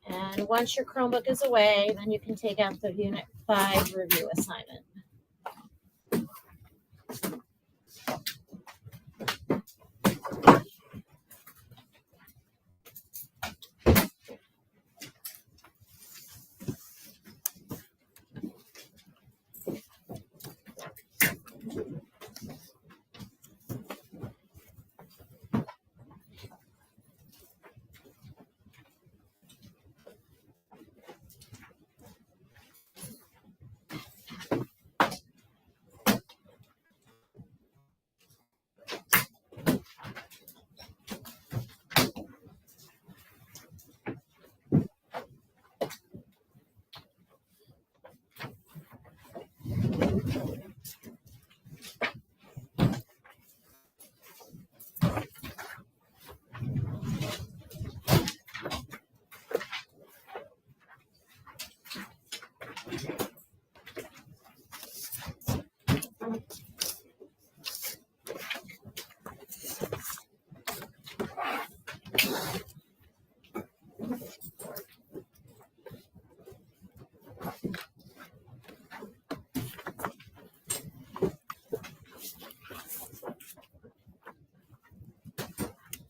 And once your Chromebook is away, then you can take out the Unit 5 review assignment.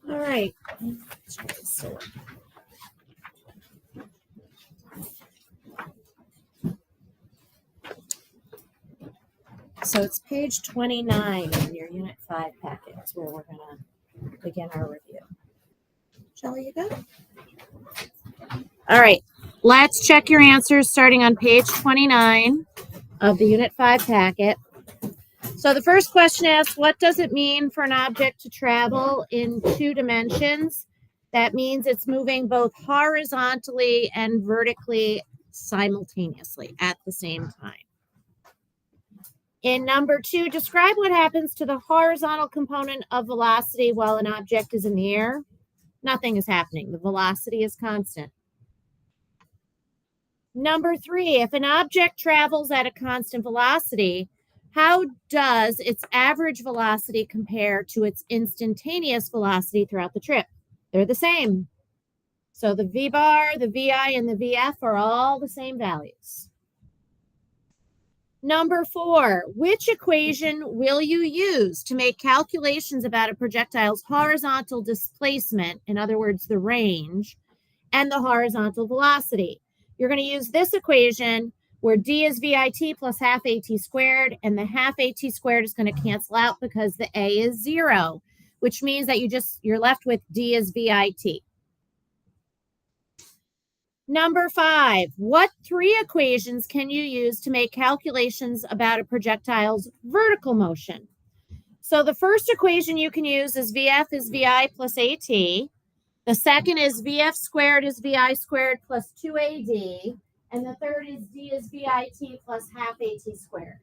All right. So it's page 29 in your Unit 5 packet. That's where we're going to begin our review. Shelley, you go? All right. Let's check your answers starting on page 29 of the Unit 5 packet. So the first question asks, what does it mean for an object to travel in 2 dimensions? That means it's moving both horizontally and vertically simultaneously at the same time. In number 2, describe what happens to the horizontal component of velocity while an object is in the air. Nothing is happening. The velocity is constant. Number 3, if an object travels at a constant velocity, how does its average velocity compare to its instantaneous velocity throughout the trip? They're the same. So the V bar, the VI, and the VF are all the same values. Number 4, which equation will you use to make calculations about a projectile's horizontal displacement, in other words, the range, and the horizontal velocity? You're going to use this equation where d is VIT plus half AT squared, and the half AT squared is going to cancel out because the A is 0, which means that you're left with d is VIT. Number 5, what 3 equations can you use to make calculations about a projectile's vertical motion? So the first equation you can use is VF is VI plus AT. The second is VF squared is VI squared plus 2AD. And the third is D is VIT plus half AT squared.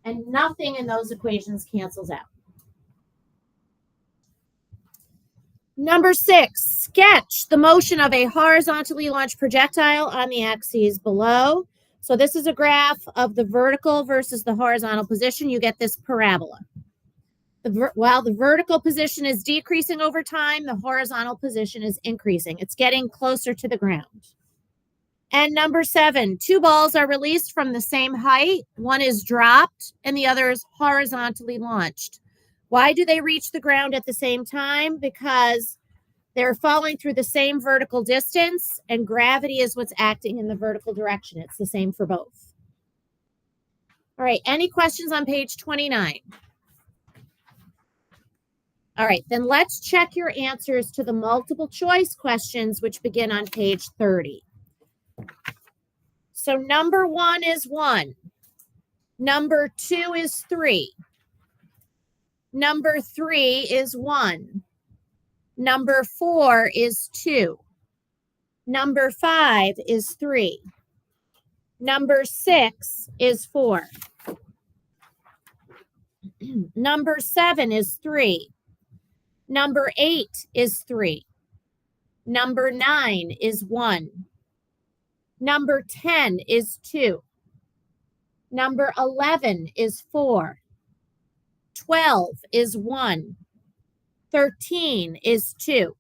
And nothing in those equations cancels out. Number 6, sketch the motion of a horizontally launched projectile on the axes below. So this is a graph of the vertical versus the horizontal position. You get this parabola. While the vertical position is decreasing over time, the horizontal position is increasing. It's getting closer to the ground. And number 7, 2 balls are released from the same height. One is dropped and the other is horizontally launched. Why do they reach the ground at the same time? Because they're falling through the same vertical distance, and gravity is what's acting in the vertical direction. It's the same for both. All right, any questions on page 29? All right, then let's check your answers to the multiple choice questions, which begin on page 30. So number 1 is 1. Number 2 is 3. Number 3 is 1. Number 4 is 2. Number 5 is 3. Number 6 is 4. Number 7 is 3. Number 8 is 3. Number 9 is 1. Number 10 is 2. Number 11 is 4. 12 is 1. 13 is 2.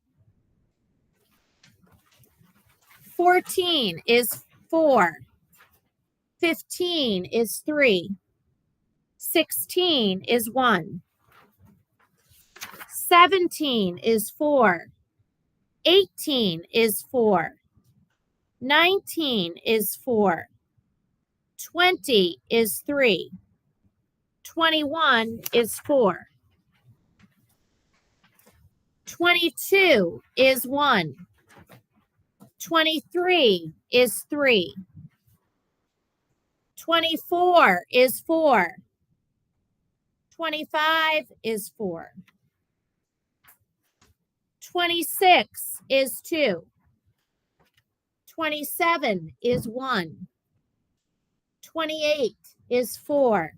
14 is 4. 15 is 3. 16 is 1. 17 is 4. 18 is 4. 19 is 4. 20 is 3. 21 is 4. 22 is 1. 23 is 3. 24 is 4. 25 is 4. 26 is 2. 27 is 1. 28 is 4.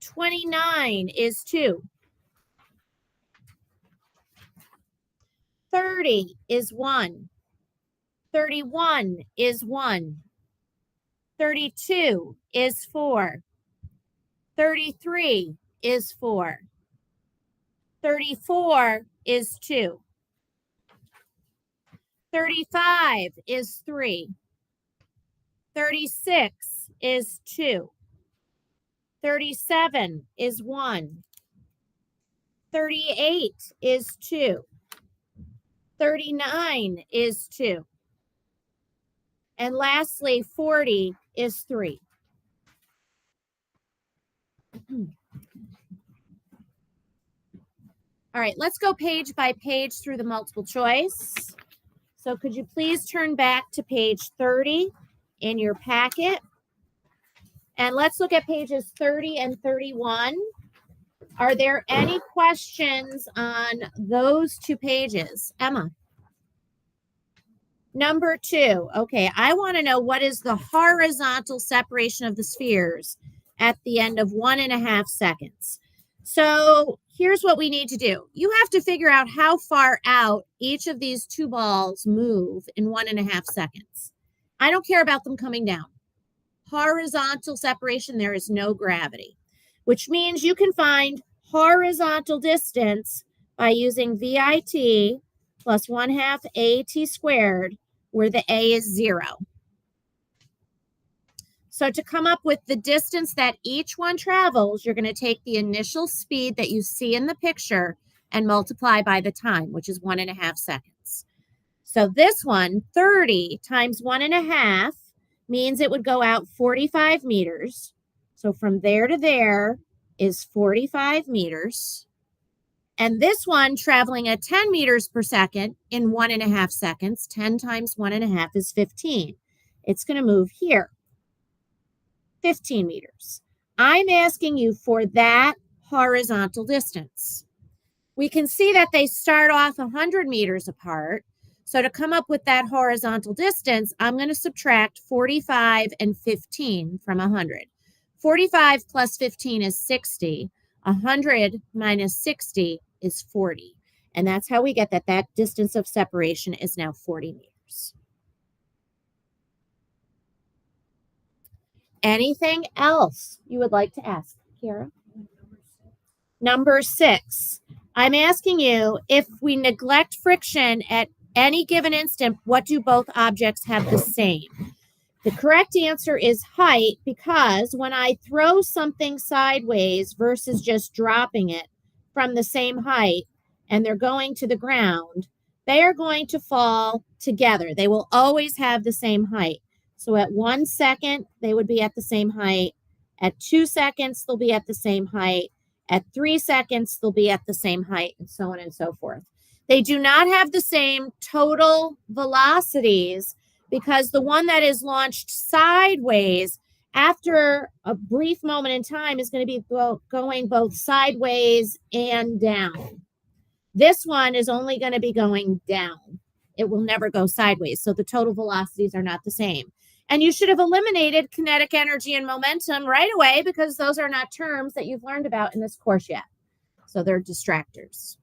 29 is 2. 30 is 1. 31 is 1. 32 is 4. 33 is 4. 34 is 2. 35 is 3. 36 is 2. 37 is 1. 38 is 2. 39 is 2. And lastly, 40 is 3. All right, let's go page by page through the multiple choice. So could you please turn back to page 30 in your packet? And let's look at pages 30 and 31. Are there any questions on those two pages? Emma? Number 2. Okay, I want to know what is the horizontal separation of the spheres at the end of 1.5 seconds. So here's what we need to do. You have to figure out how far out each of these two balls move in 1.5 seconds. I don't care about them coming down. Horizontal separation, there is no gravity, which means you can find horizontal distance by using VIT plus 1/2 AT squared, where the A is 0. So to come up with the distance that each one travels, you're going to take the initial speed that you see in the picture and multiply by the time, which is 1.5 seconds. So this one, 30 times 1.5, means it would go out 45 meters. So from there to there is 45 meters. And this one traveling at 10 meters per second in 1.5 seconds, 10 times 1.5 is 15. It's going to move here, 15 meters. I'm asking you for that horizontal distance. We can see that they start off 100 meters apart. So to come up with that horizontal distance, I'm going to subtract 45 and 15 from 100. 45 plus 15 is 60. 100 minus 60 is 40. And that's how we get that distance of separation is now 40 meters. Anything else you would like to ask, Kara? Number 6. I'm asking you, if we neglect friction at any given instant, what do both objects have the same? The correct answer is height, because when I throw something sideways versus just dropping it from the same height and they're going to the ground, they are going to fall together. They will always have the same height. So at 1 second, they would be at the same height. At 2 seconds, they'll be at the same height. At 3 seconds, they'll be at the same height, and so on and so forth. They do not have the same total velocities, because the one that is launched sideways after a brief moment in time is going to be going both sideways and down. This one is only going to be going down. It will never go sideways. So the total velocities are not the same. And you should have eliminated kinetic energy and momentum right away, because those are not terms that you've learned about in this course yet. So they're distractors.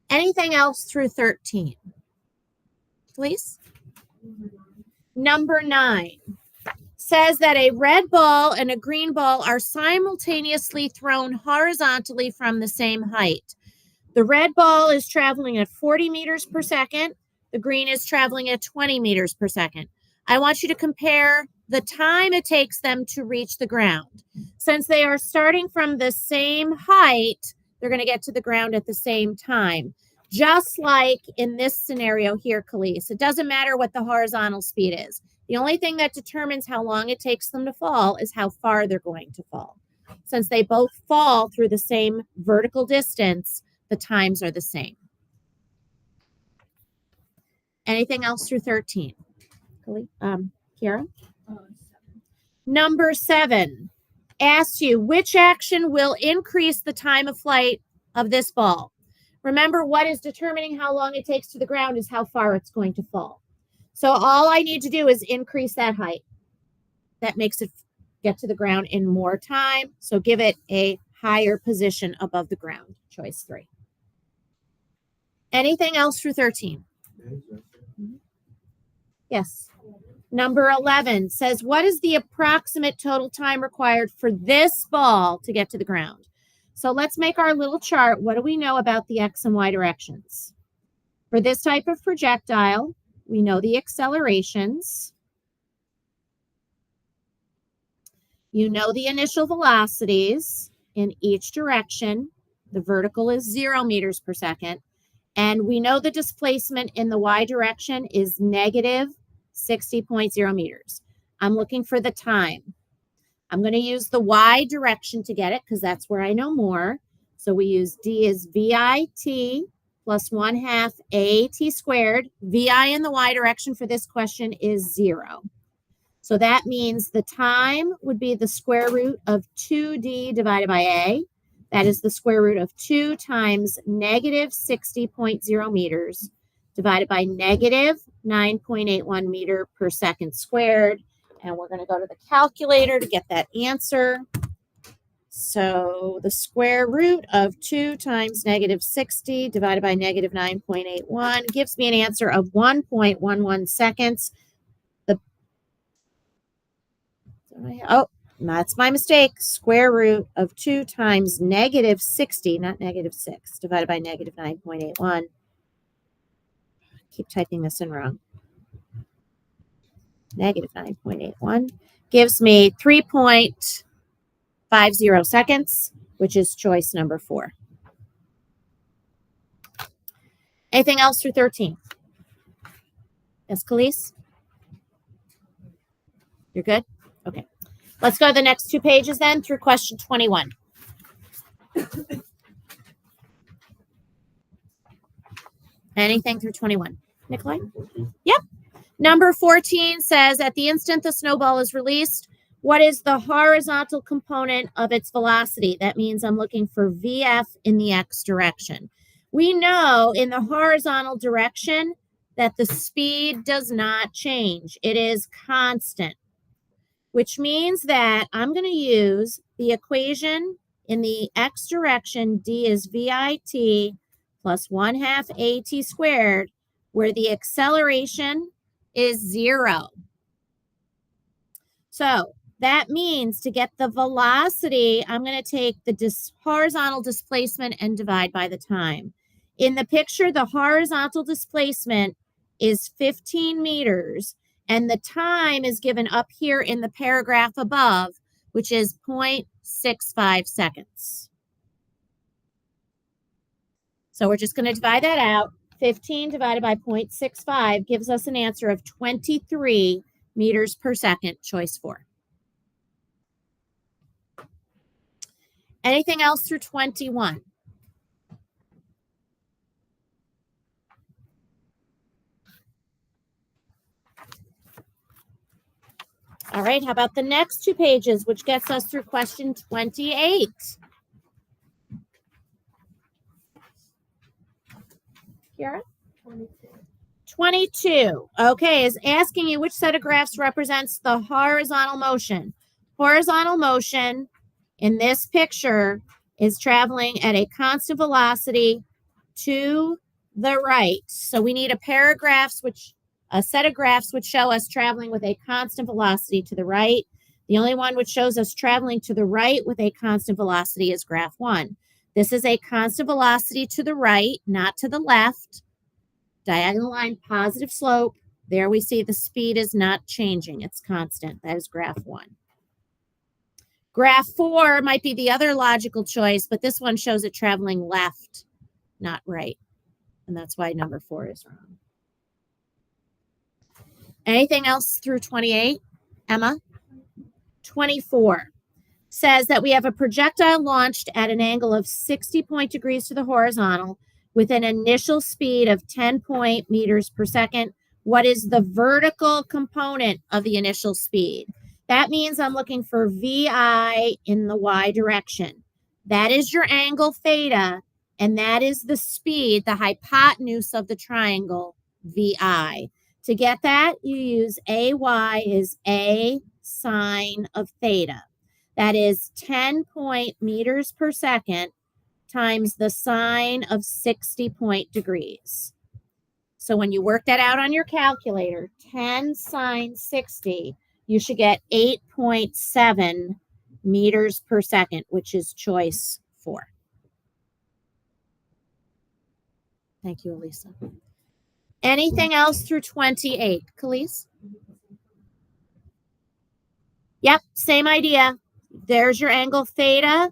Anything else through 13? Please. Number 9 says that a red ball and a green ball are simultaneously thrown horizontally from the same height. The red ball is traveling at 40 meters per second. The green is traveling at 20 meters per second. I want you to compare the time it takes them to reach the ground. Since they are starting from the same height, they're going to get to the ground at the same time. Just like in this scenario here, Khalees, it doesn't matter what the horizontal speed is. The only thing that determines how long it takes them to fall is how far they're going to fall. Since they both fall through the same vertical distance, the times are the same. Anything else through 13? Kiara? Number 7 asks you, which action will increase the time of flight of this ball? Remember, what is determining how long it takes to the ground is how far it's going to fall. So all I need to do is increase that height. That makes it get to the ground in more time. So give it a higher position above the ground. Choice 3. Anything else through 13? Yes. Number 11 says, what is the approximate total time required for this ball to get to the ground? So let's make our little chart. What do we know about the X and Y directions? For this type of projectile, we know the accelerations. You know the initial velocities in each direction. The vertical is 0 meters per second. And we know the displacement in the Y direction is negative 60.0 meters. I'm looking for the time. I'm going to use the Y direction to get it because that's where I know more. So we use D is VIT plus 1/2 AT squared. VI in the Y direction for this question is 0. So that means the time would be the square root of 2D divided by A. That is the square root of 2 times negative 60.0 meters divided by negative 9.81 meter per second squared. And we're going to go to the calculator to get that answer. So the square root of 2 times negative 60 divided by negative 9.81 gives me an answer of 1.11 seconds. That's my mistake. Square root of 2 times negative 60, not negative 6, divided by negative 9.81. Keep typing this in wrong. Negative 9.81 gives me 3.50 seconds, which is choice number 4. Anything else through 13? Yes, Khalees? You're good? Okay. Let's go to the next 2 pages then through question 21. Anything through 21? Nikolai? Yep. Number 14 says, at the instant the snowball is released, what is the horizontal component of its velocity? That means I'm looking for VF in the X direction. We know in the horizontal direction that the speed does not change. It is constant, which means that I'm going to use the equation in the X direction. D is VIT plus 1/2 AT squared, where the acceleration is 0. So that means to get the velocity, I'm going to take the horizontal displacement and divide by the time. In the picture, the horizontal displacement is 15 meters, and the time is given up here in the paragraph above, which is 0.65 seconds. So we're just going to divide that out. 15 divided by 0.65 gives us an answer of 23 meters per second, choice 4. Anything else through 21? All right, how about the next 2 pages, which gets us through question 28? Kiara? 22. Okay, is asking you which set of graphs represents the horizontal motion. Horizontal motion in this picture is traveling at a constant velocity to the right. So we need a pair of graphs which a set of graphs which show us traveling with a constant velocity to the right. The only one which shows us traveling to the right with a constant velocity is graph 1. This is a constant velocity to the right, not to the left. Diagonal line, positive slope. There we see the speed is not changing. It's constant. That is graph 1. Graph 4 might be the other logical choice, but this one shows it traveling left, not right. And that's why number 4 is wrong. Anything else through 28, Emma? 24 says that we have a projectile launched at an angle of 60 degrees to the horizontal with an initial speed of 10 meters per second. What is the vertical component of the initial speed? That means I'm looking for VI in the Y direction. That is your angle theta, and that is the speed, the hypotenuse of the triangle, VI. To get that, you use AY is A sine of theta. That is 10 meters per second times the sine of 60 degrees. So when you work that out on your calculator, 10 sine 60, you should get 8.7 meters per second, which is choice 4. Thank you, Elisa. Anything else through 28, Khalees? Yep, same idea. There's your angle theta.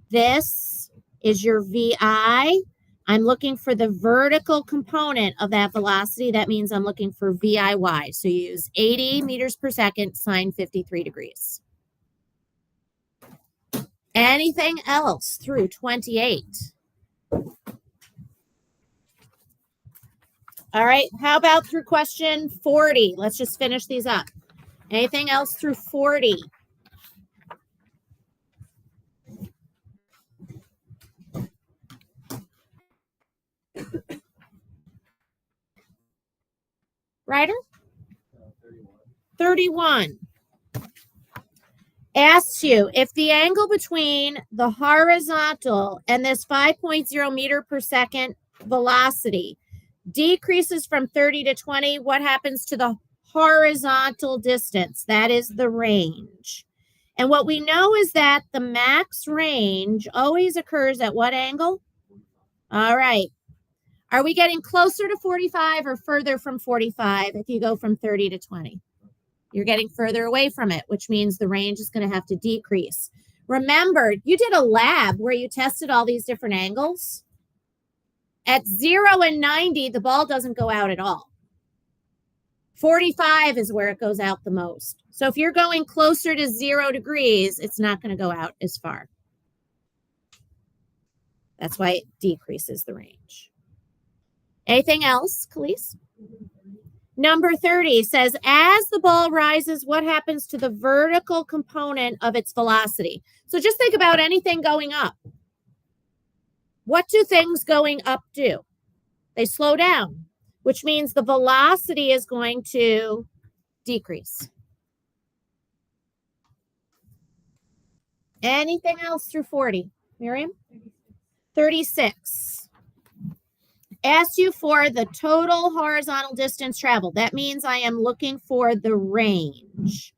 This is your VI. I'm looking for the vertical component of that velocity. That means I'm looking for VIY. So you use 80 meters per second, sine 53 degrees. Anything else through 28? All right, how about through question 40? Let's just finish these up. Anything else through 40? Ryder? 31. Asks you if the angle between the horizontal and this 5.0 meter per second velocity decreases from 30 to 20, what happens to the horizontal distance? That is the range. And what we know is that the max range always occurs at what angle? All right. Are we getting closer to 45 or further from 45 if you go from 30 to 20? You're getting further away from it, which means the range is going to have to decrease. Remember, you did a lab where you tested all these different angles. At 0 and 90, the ball doesn't go out at all. 45 is where it goes out the most. So if you're going closer to 0 degrees, it's not going to go out as far. That's why it decreases the range. Anything else, Khalees? Number 30 says, as the ball rises, what happens to the vertical component of its velocity? So just think about anything going up. What do things going up do? They slow down, which means the velocity is going to decrease. Anything else through 40? Miriam? 36. Asked you for the total horizontal distance traveled. That means I am looking for the range.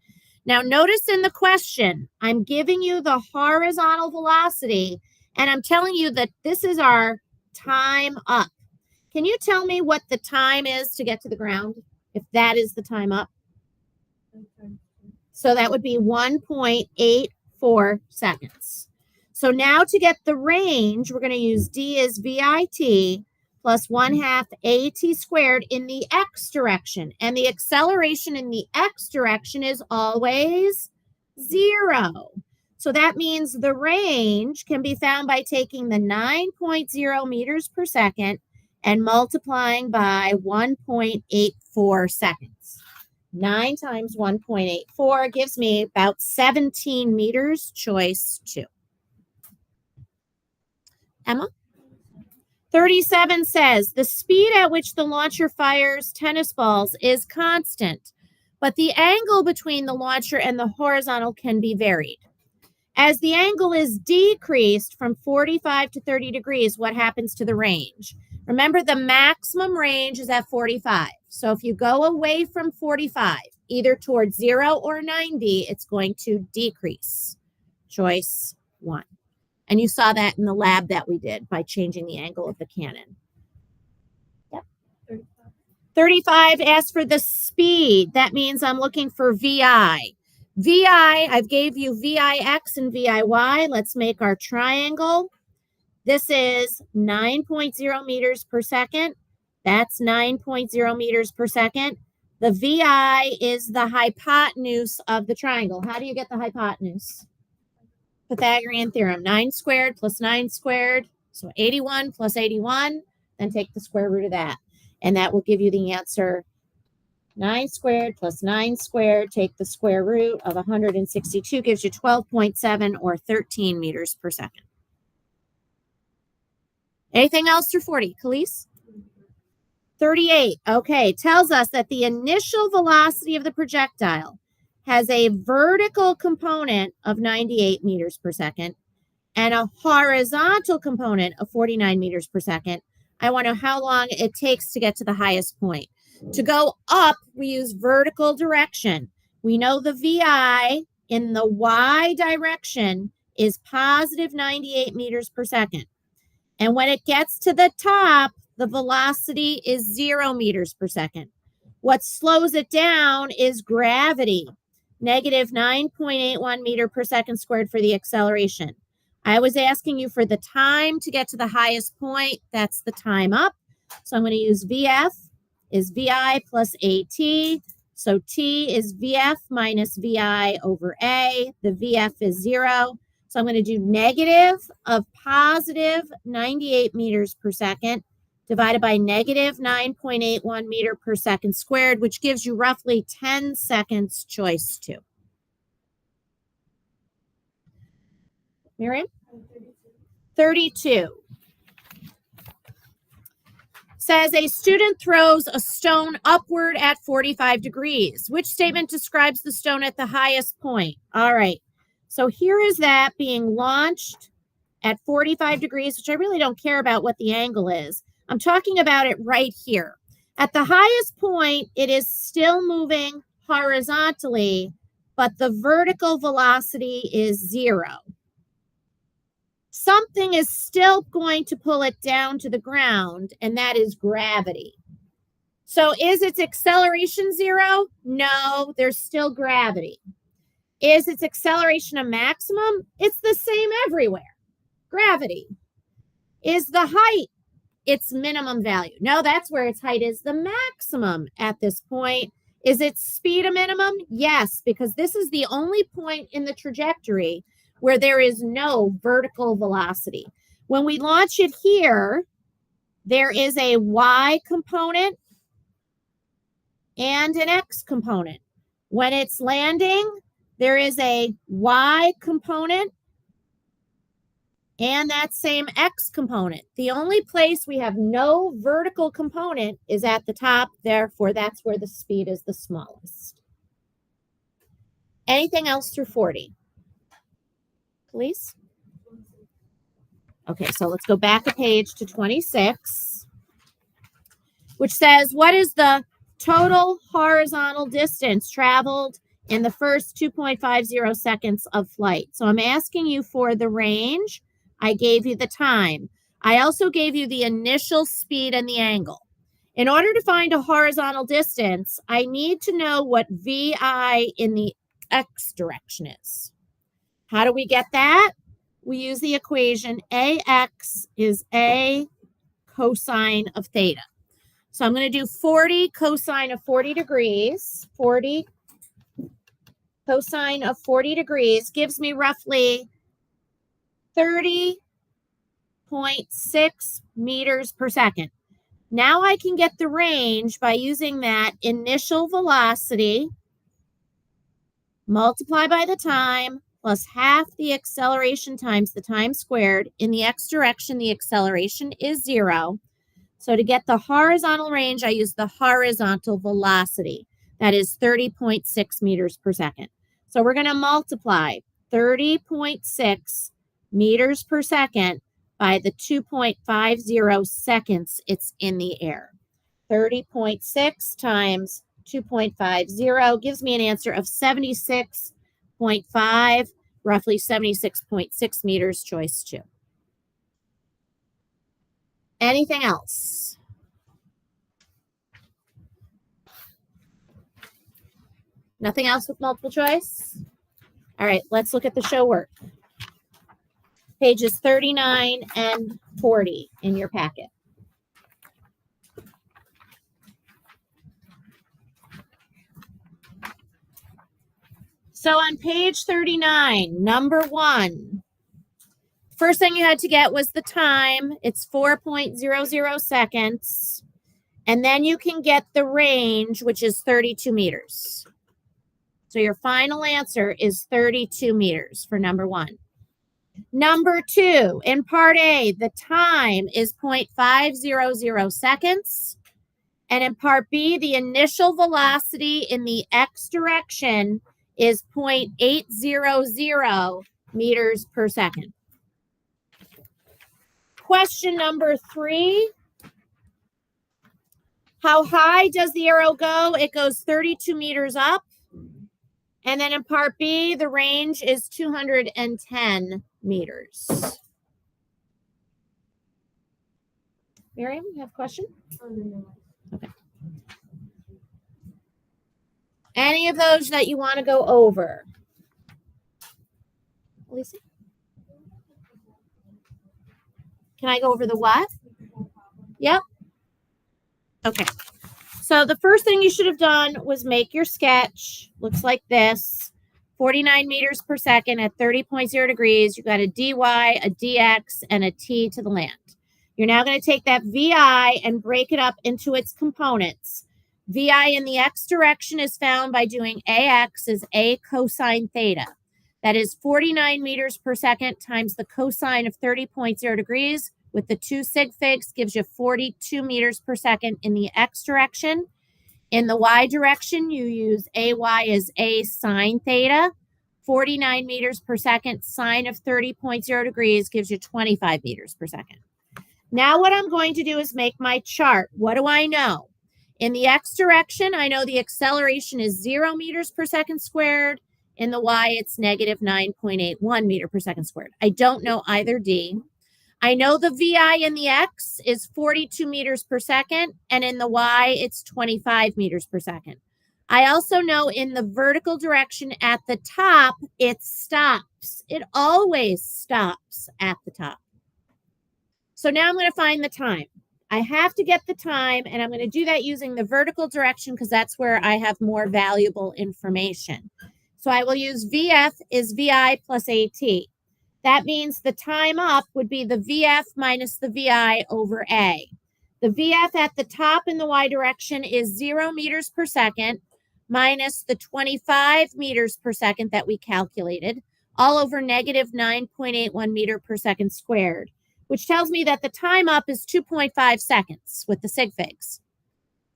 Now notice in the question, I'm giving you the horizontal velocity and I'm telling you that this is our time up. Can you tell me what the time is to get to the ground? If that is the time up. So that would be 1.84 seconds. So now to get the range, we're going to use D as VIT plus 1/2 AT squared in the X direction. And the acceleration in the X direction is always 0. So that means the range can be found by taking the 9.0 meters per second and multiplying by 1.84 seconds. 9 times 1.84 gives me about 17 meters, choice 2. Emma? 37 says, the speed at which the launcher fires tennis balls is constant, but the angle between the launcher and the horizontal can be varied. As the angle is decreased from 45 to 30 degrees, what happens to the range? Remember, the maximum range is at 45. So if you go away from 45, either towards 0 or 90, it's going to decrease. Choice 1. And you saw that in the lab that we did by changing the angle of the cannon. Yep. 35 asks for the speed. That means I'm looking for VI. VI, I've gave you VIX and VIY. Let's make our triangle. This is 9.0 meters per second. That's 9.0 meters per second. The VI is the hypotenuse of the triangle. How do you get the hypotenuse? Pythagorean theorem. 9 squared plus 9 squared. So 81 plus 81. Then take the square root of that. And that will give you the answer. 9 squared plus 9 squared. Take the square root of 162. Gives you 12.7 or 13 meters per second. Anything else through 40? Khalees? 38. Okay. Tells us that the initial velocity of the projectile has a vertical component of 98 meters per second and a horizontal component of 49 meters per second. I want to know how long it takes to get to the highest point. To go up, we use vertical direction. We know the VI in the Y direction is positive 98 meters per second. And when it gets to the top, the velocity is 0 meters per second. What slows it down is gravity. Negative 9.81 meter per second squared for the acceleration. I was asking you for the time to get to the highest point. That's the time up. So I'm going to use VF is VI plus AT. So T is VF minus VI over A. The VF is 0. So I'm going to do negative of positive 98 meters per second divided by negative 9.81 meter per second squared, which gives you roughly 10 seconds, choice 2. Miriam? 32. Says a student throws a stone upward at 45 degrees. Which statement describes the stone at the highest point? All right. So here is that being launched at 45 degrees, which I really don't care about what the angle is. I'm talking about it right here. At the highest point, it is still moving horizontally, but the vertical velocity is 0. Something is still going to pull it down to the ground, and that is gravity. So is its acceleration 0? No, there's still gravity. Is its acceleration a maximum? It's the same everywhere. Gravity. Is the height its minimum value? No, that's where its height is the maximum at this point. Is its speed a minimum? Yes, because this is the only point in the trajectory where there is no vertical velocity. When we launch it here, there is a Y component and an X component. When it's landing, there is a Y component and that same X component. The only place we have no vertical component is at the top. Therefore, that's where the speed is the smallest. Anything else through 40? Please. Okay, so let's go back a page to 26, which says, what is the total horizontal distance traveled in the first 2.50 seconds of flight? So I'm asking you for the range. I gave you the time. I also gave you the initial speed and the angle. In order to find a horizontal distance, I need to know what VI in the X direction is. How do we get that? We use the equation AX is A cosine of theta. So I'm going to do 40 cosine of 40 degrees. 40 cosine of 40 degrees gives me roughly 30.6 meters per second. Now I can get the range by using that initial velocity multiplied by the time plus half the acceleration times the time squared. In the X direction, the acceleration is 0. So to get the horizontal range, I use the horizontal velocity. That is 30.6 meters per second. So we're going to multiply 30.6 meters per second by the 2.50 seconds it's in the air. 30.6 times 2.50 gives me an answer of 76.5, roughly 76.6 meters, choice 2. Anything else? Nothing else with multiple choice? All right, let's look at the show work. Pages 39 and 40 in your packet. So on page 39, number 1, first thing you had to get was the time. It's 4.00 seconds. And then you can get the range, which is 32 meters. So your final answer is 32 meters for number 1. Number 2, in part A, the time is 0.500 seconds. And in part B, the initial velocity in the x direction is 0.800 meters per second. Question number 3. How high does the arrow go? It goes 32 meters up. And then in part B, the range is 210 meters. Miriam, you have a question? Okay. Any of those that you want to go over? Lisa? Can I go over the what? Yep. Okay. So the first thing you should have done was make your sketch. Looks like this. 49 meters per second at 30.0 degrees. You've got a dy, a dx, and a t to the land. You're now going to take that vi and break it up into its components. Vi in the x direction is found by doing ax is a cosine theta. That is 49 meters per second times the cosine of 30.0 degrees with the 2 sig figs gives you 42 meters per second in the x direction. In the y direction, you use ay as a sine theta. 49 meters per second sine of 30.0 degrees gives you 25 meters per second. Now what I'm going to do is make my chart. What do I know? In the x direction, I know the acceleration is 0 meters per second squared. In the y, it's negative 9.81 meter per second squared. I don't know either d. I know the vi in the x is 42 meters per second, and in the y, it's 25 meters per second. I also know in the vertical direction at the top, it stops. It always stops at the top. So now I'm going to find the time. I have to get the time, and I'm going to do that using the vertical direction because that's where I have more valuable information. So I will use VF is VI plus AT. That means the time up would be the VF minus the VI over A. The VF at the top in the Y direction is 0 meters per second minus the 25 meters per second that we calculated, all over negative 9.81 meter per second squared, which tells me that the time up is 2.5 seconds with the sig figs.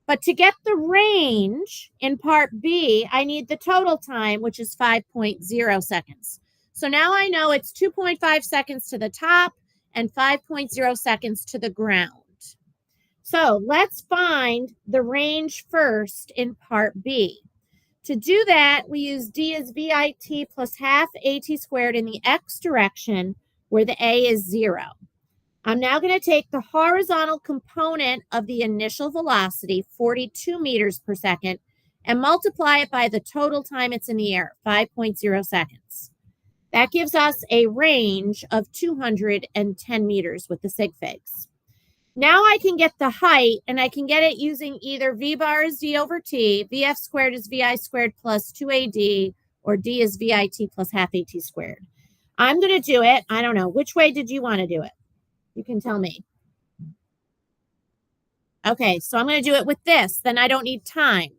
But to get the range in part B, I need the total time, which is 5.0 seconds. So now I know it's 2.5 seconds to the top and 5.0 seconds to the ground. So let's find the range first in part B. To do that, we use d as VIT plus half AT squared in the x direction where the A is 0. I'm now going to take the horizontal component of the initial velocity, 42 meters per second, and multiply it by the total time it's in the air, 5.0 seconds. That gives us a range of 210 meters with the sig figs. Now I can get the height, and I can get it using either V bar is D over T, VF squared is VI squared plus 2AD, or D is VIT plus half AT squared. I'm going to do it. I don't know. Which way did you want to do it? You can tell me. Okay, so I'm going to do it with this. Then I don't need time.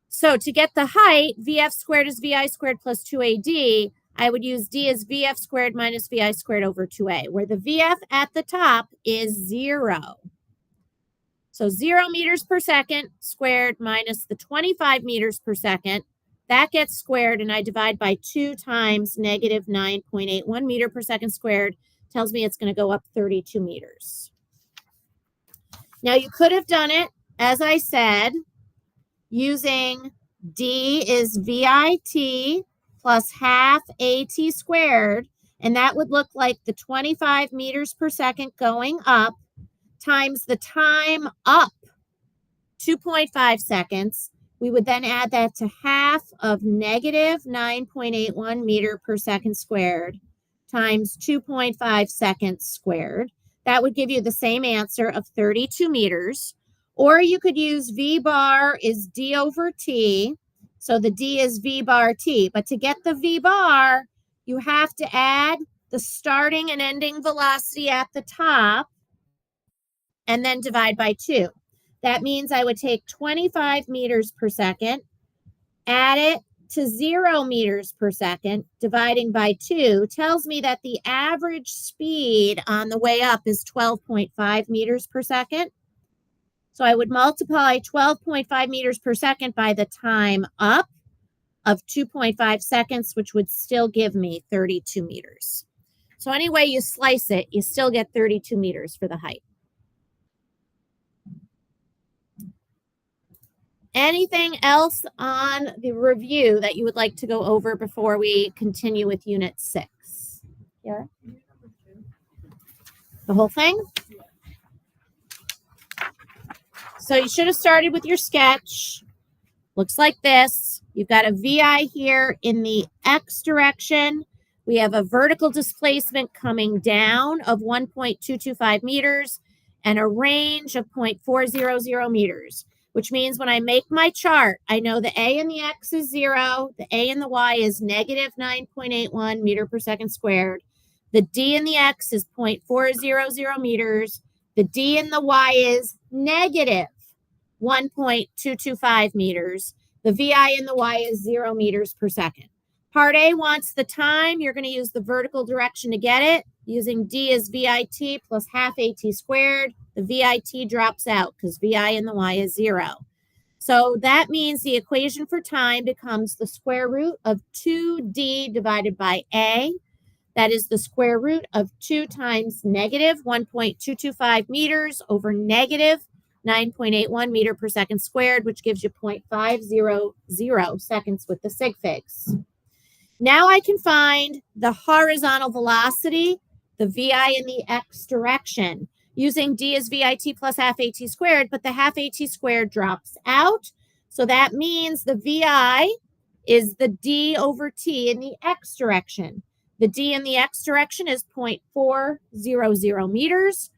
So to get the height, VF squared is VI squared plus 2AD. I would use D as VF squared minus VI squared over 2A, where the VF at the top is 0. So 0 meters per second squared minus the 25 meters per second That gets squared, and I divide by 2 times negative 9.81 meter per second squared. Tells me it's going to go up 32 meters. Now, you could have done it, as I said, using D is VIT plus half AT squared, and that would look like the 25 meters per second going up times the time up 2.5 seconds. We would then add that to half of negative 9.81 meter per second squared times 2.5 seconds squared. That would give you the same answer of 32 meters. Or you could use V bar is D over T. So the D is V bar T. But to get the V bar, you have to add the starting and ending velocity at the top and then divide by 2. That means I would take 25 meters per second, add it to 0 meters per second, dividing by 2 tells me that the average speed on the way up is 12.5 meters per second. So I would multiply 12.5 meters per second by the time up of 2.5 seconds, which would still give me 32 meters. So any way you slice it, you still get 32 meters for the height. Anything else on the review that you would like to go over before we continue with Unit 6? Yeah. The whole thing? So you should have started with your sketch. Looks like this. You've got a VI here in the X direction. We have a vertical displacement coming down of 1.225 meters and a range of 0.400 meters. Which means when I make my chart, I know the A and the X is 0, the A and the Y is negative 9.81 meter per second squared. The D and the X is 0.400 meters. The D and the Y is negative 1.225 meters. The VI and the Y is 0 meters per second. Part A wants the time. You're going to use the vertical direction to get it. Using D as VIT plus half AT squared. The VIT drops out because VI and the Y is 0. So that means the equation for time becomes the square root of 2D divided by A. That is the square root of 2 times negative 1.225 meters over negative 9.81 meter per second squared, which gives you 0.500 seconds with the sig figs. Now I can find the horizontal velocity, the VI in the X direction, using D as VIT plus half AT squared, but the half AT squared drops out. So that means the VI is the D over T in the X direction. The D in the X direction is 0.400 meters.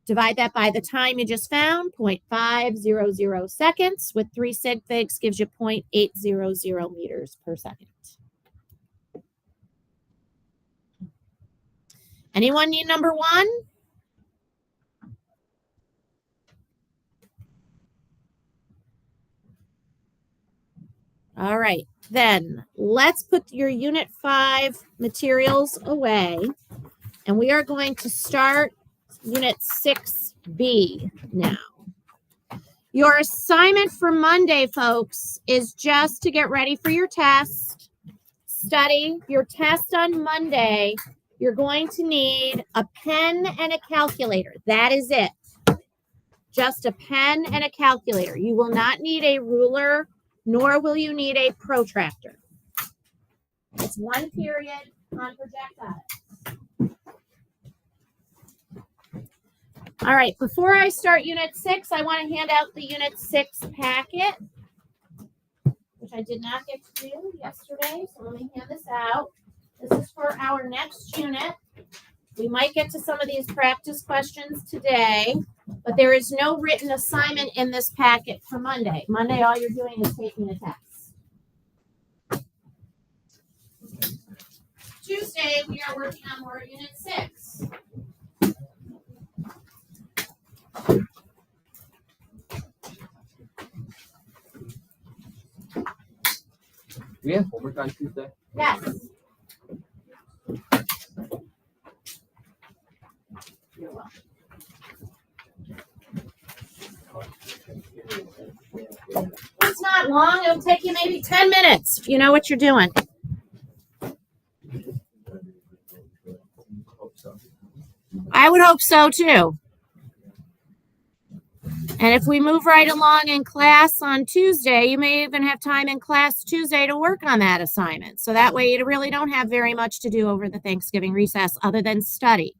Divide that by the time you just found, 0.500 seconds with 3 sig figs gives you 0.800 meters per second. Anyone need number 1? All right, then let's put your Unit 5 materials away, and we are going to start Unit 6B now. Your assignment for Monday, folks, is just to get ready for your test. Study your test on Monday. You're going to need a pen and a calculator. That is it. Just a pen and a calculator. You will not need a ruler, nor will you need a protractor. It's one period on projectiles. All right, before I start Unit 6, I want to hand out the Unit 6 packet, which I did not get to do yesterday, so let me hand this out. This is for our next unit. We might get to some of these practice questions today, but there is no written assignment in this packet for Monday. Monday, all you're doing is taking a test. Tuesday, we are working on more Unit 6. We have homework on Tuesday? Yes. You're welcome. It's not long. It'll take you maybe 10 minutes. fast. You know what you're doing. Hope so. I would hope so too. And if we move right along in class on Tuesday, you may even have time in class Tuesday to work on that assignment. So that way you really don't have very much to do over the Thanksgiving recess other than study.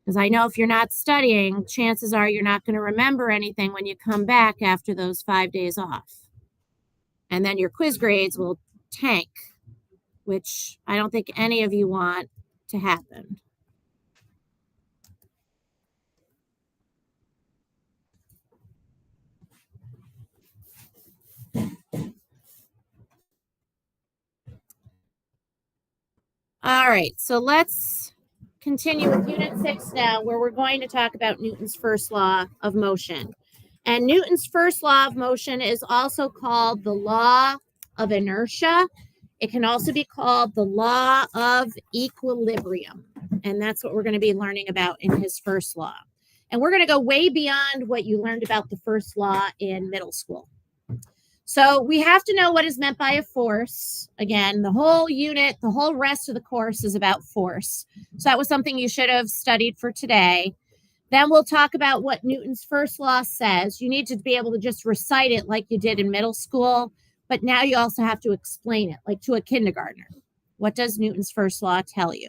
Because I know if you're not studying, chances are you're not going to remember anything when you come back after those 5 days off. And then your quiz grades will tank, which I don't think any of you want to happen. All right, so let's continue with Unit 6 now, where we're going to talk about Newton's first law of motion. And Newton's first law of motion is also called the law of inertia. It can also be called the law of equilibrium. And that's what we're going to be learning about in his first law. And we're going to go way beyond what you learned about the first law in middle school. So we have to know what is meant by a force. Again, the whole unit, the whole rest of the course is about force. So that was something you should have studied for today. Then we'll talk about what Newton's first law says. You need to be able to just recite it like you did in middle school, but now you also have to explain it, like to a kindergartner. What does Newton's first law tell you?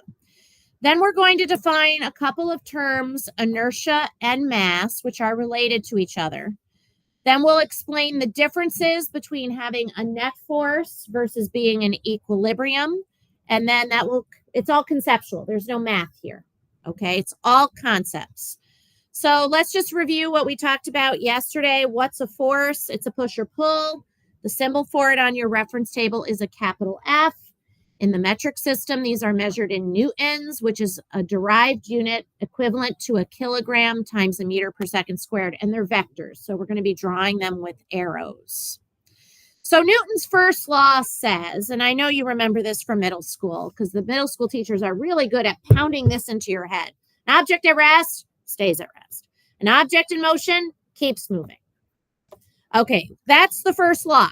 Then we're going to define a couple of terms, inertia and mass, which are related to each other. Then we'll explain the differences between having a net force versus being in equilibrium. And then it's all conceptual. There's no math here. Okay, it's all concepts. So let's just review what we talked about yesterday. What's a force? It's a push or pull. The symbol for it on your reference table is a capital F. In the metric system, these are measured in newtons, which is a derived unit equivalent to a kilogram times a meter per second squared, and they're vectors. So we're going to be drawing them with arrows. So Newton's first law says, and I know you remember this from middle school because the middle school teachers are really good at pounding this into your head. An object at rest stays at rest. An object in motion keeps moving. Okay, that's the first law.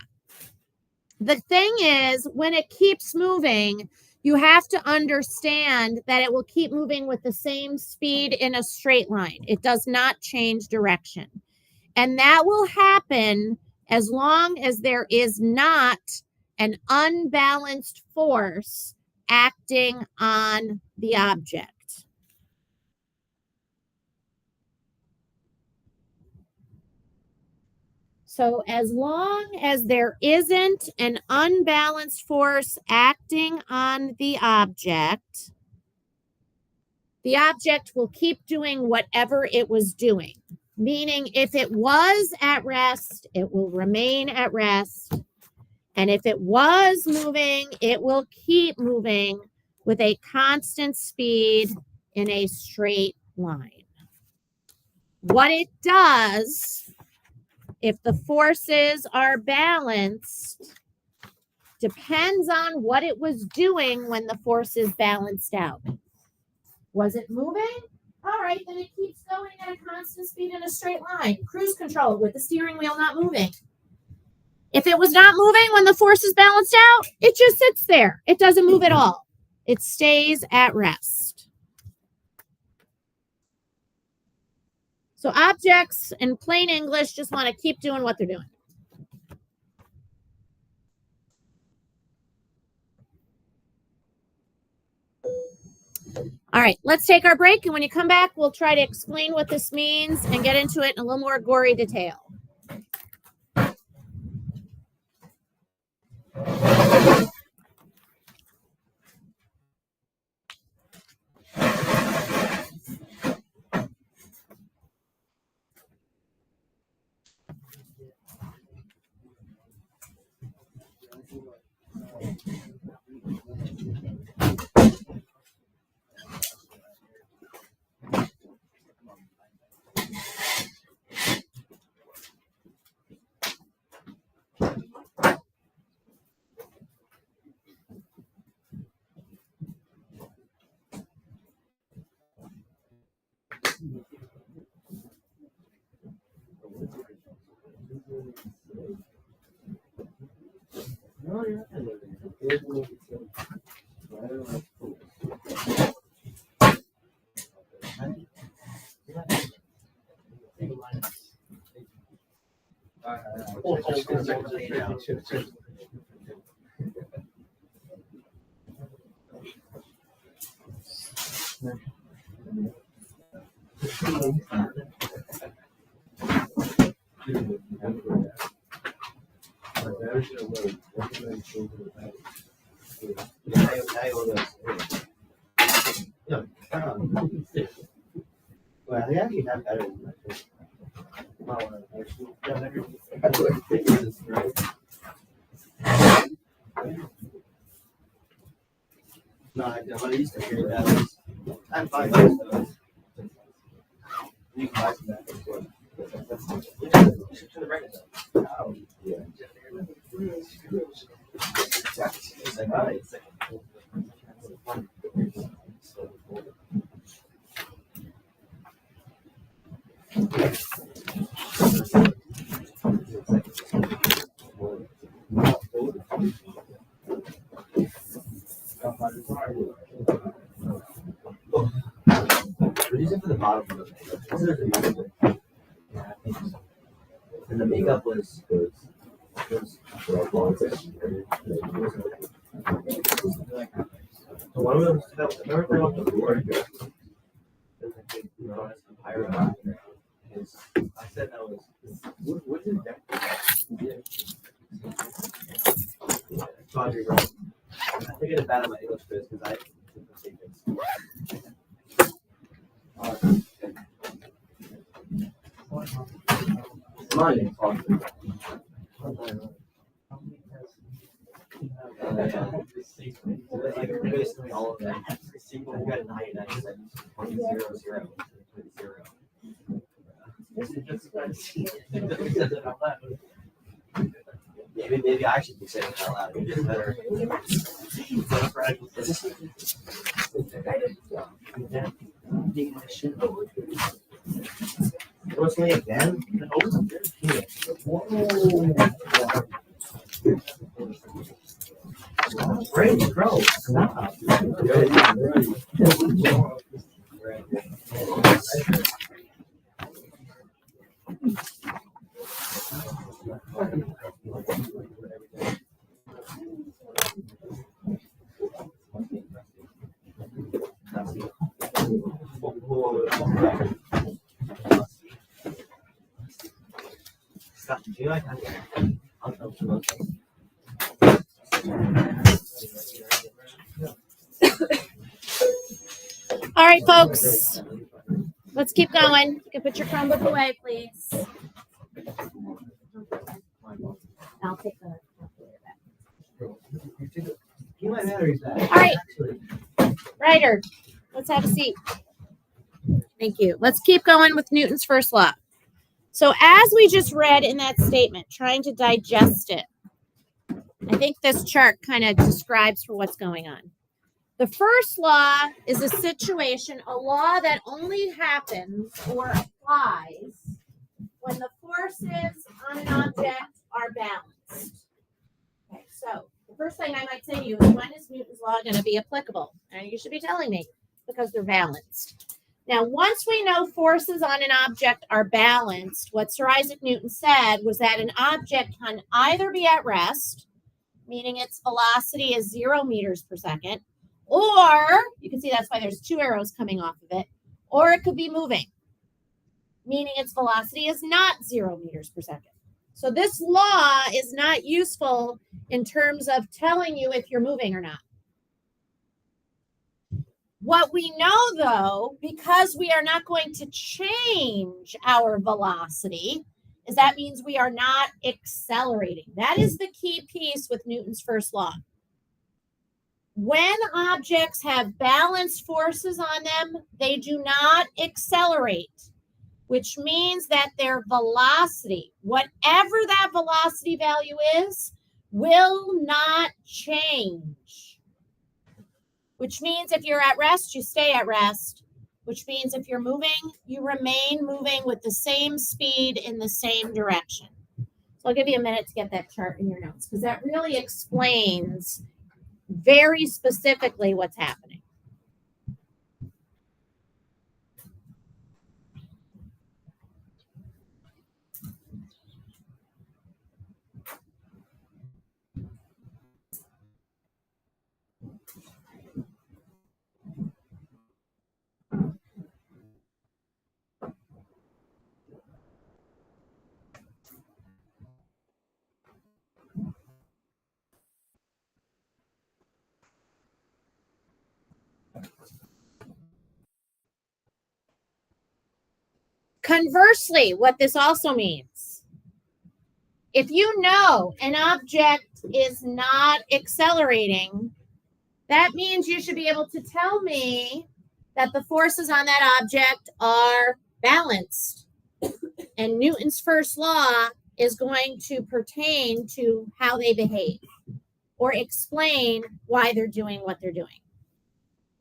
The thing is, when it keeps moving, you have to understand that it will keep moving with the same speed in a straight line. It does not change direction. And that will happen as long as there is not an unbalanced force acting on the object. So as long as there isn't an unbalanced force acting on the object will keep doing whatever it was doing. Meaning if it was at rest, it will remain at rest. And if it was moving, it will keep moving with a constant speed in a straight line. What it does, if the forces are balanced, depends on what it was doing when the force is balanced out. Was it moving? All right, then it keeps going at a constant speed in a straight line. Cruise control with the steering wheel not moving. If it was not moving when the force is balanced out, it just sits there. It doesn't move at all. It stays at rest. So objects in plain English just want to keep doing what they're doing. All right, let's take our break. And when you come back, we'll try to explain what this means and get into it in a little more gory detail. Well, they actually have better than that. No, I don't. I used to hear that. I'm fine with those. You can buy some back and forth. Oh, yeah. It's like, oh, it's like- These are for the bottom of the makeup. This is the makeup. Yeah, I think so. And the makeup was so one of them remember on the board. There's a big bonus of higher background. I said that was what's in deck? Yeah, Audrey wrote. I think it's bad at my English quiz because I did mistakes. Mine. Like basically all of that. You got 99.000.0. Maybe I should be saying it out loud. It's better. What's me again? Great, bro. Stop. Stop. Do you like All right, folks. Let's keep going. You can put your Chromebook away, please. I'll take the calculator Keep my batteries back. All right. back. Ryder, let's have a seat. Thank you. Let's keep going with Newton's first law. So as we just read in that statement, trying to digest it, I think this chart kind of describes for what's going on. The first law is a situation, a law that only happens or applies when the forces on an object are balanced. Okay, so the first thing I might say to you is, when is Newton's law going to be applicable? And you should be telling me, because they're balanced. Now, once we know forces on an object are balanced, what Sir Isaac Newton said was that an object can either be at rest, meaning its velocity is 0 meters per second, or you can see that's why there's two arrows coming off of it, or it could be moving, meaning its velocity is not 0 meters per second. So this law is not useful in terms of telling you if you're moving or not. What we know, though, because we are not going to change our velocity, is that means we are not accelerating. That is the key piece with Newton's first law. When objects have balanced forces on them, they do not accelerate, which means that their velocity, whatever that velocity value is, will not change. Which means if you're at rest, you stay at rest. Which means if you're moving, you remain moving with the same speed in the same direction. So I'll give you a minute to get that chart in your notes, because that really explains very specifically what's happening. Conversely, what this also means, if you know an object is not accelerating, that means you should be able to tell me that the forces on that object are balanced. And Newton's first law is going to pertain to how they behave or explain why they're doing what they're doing.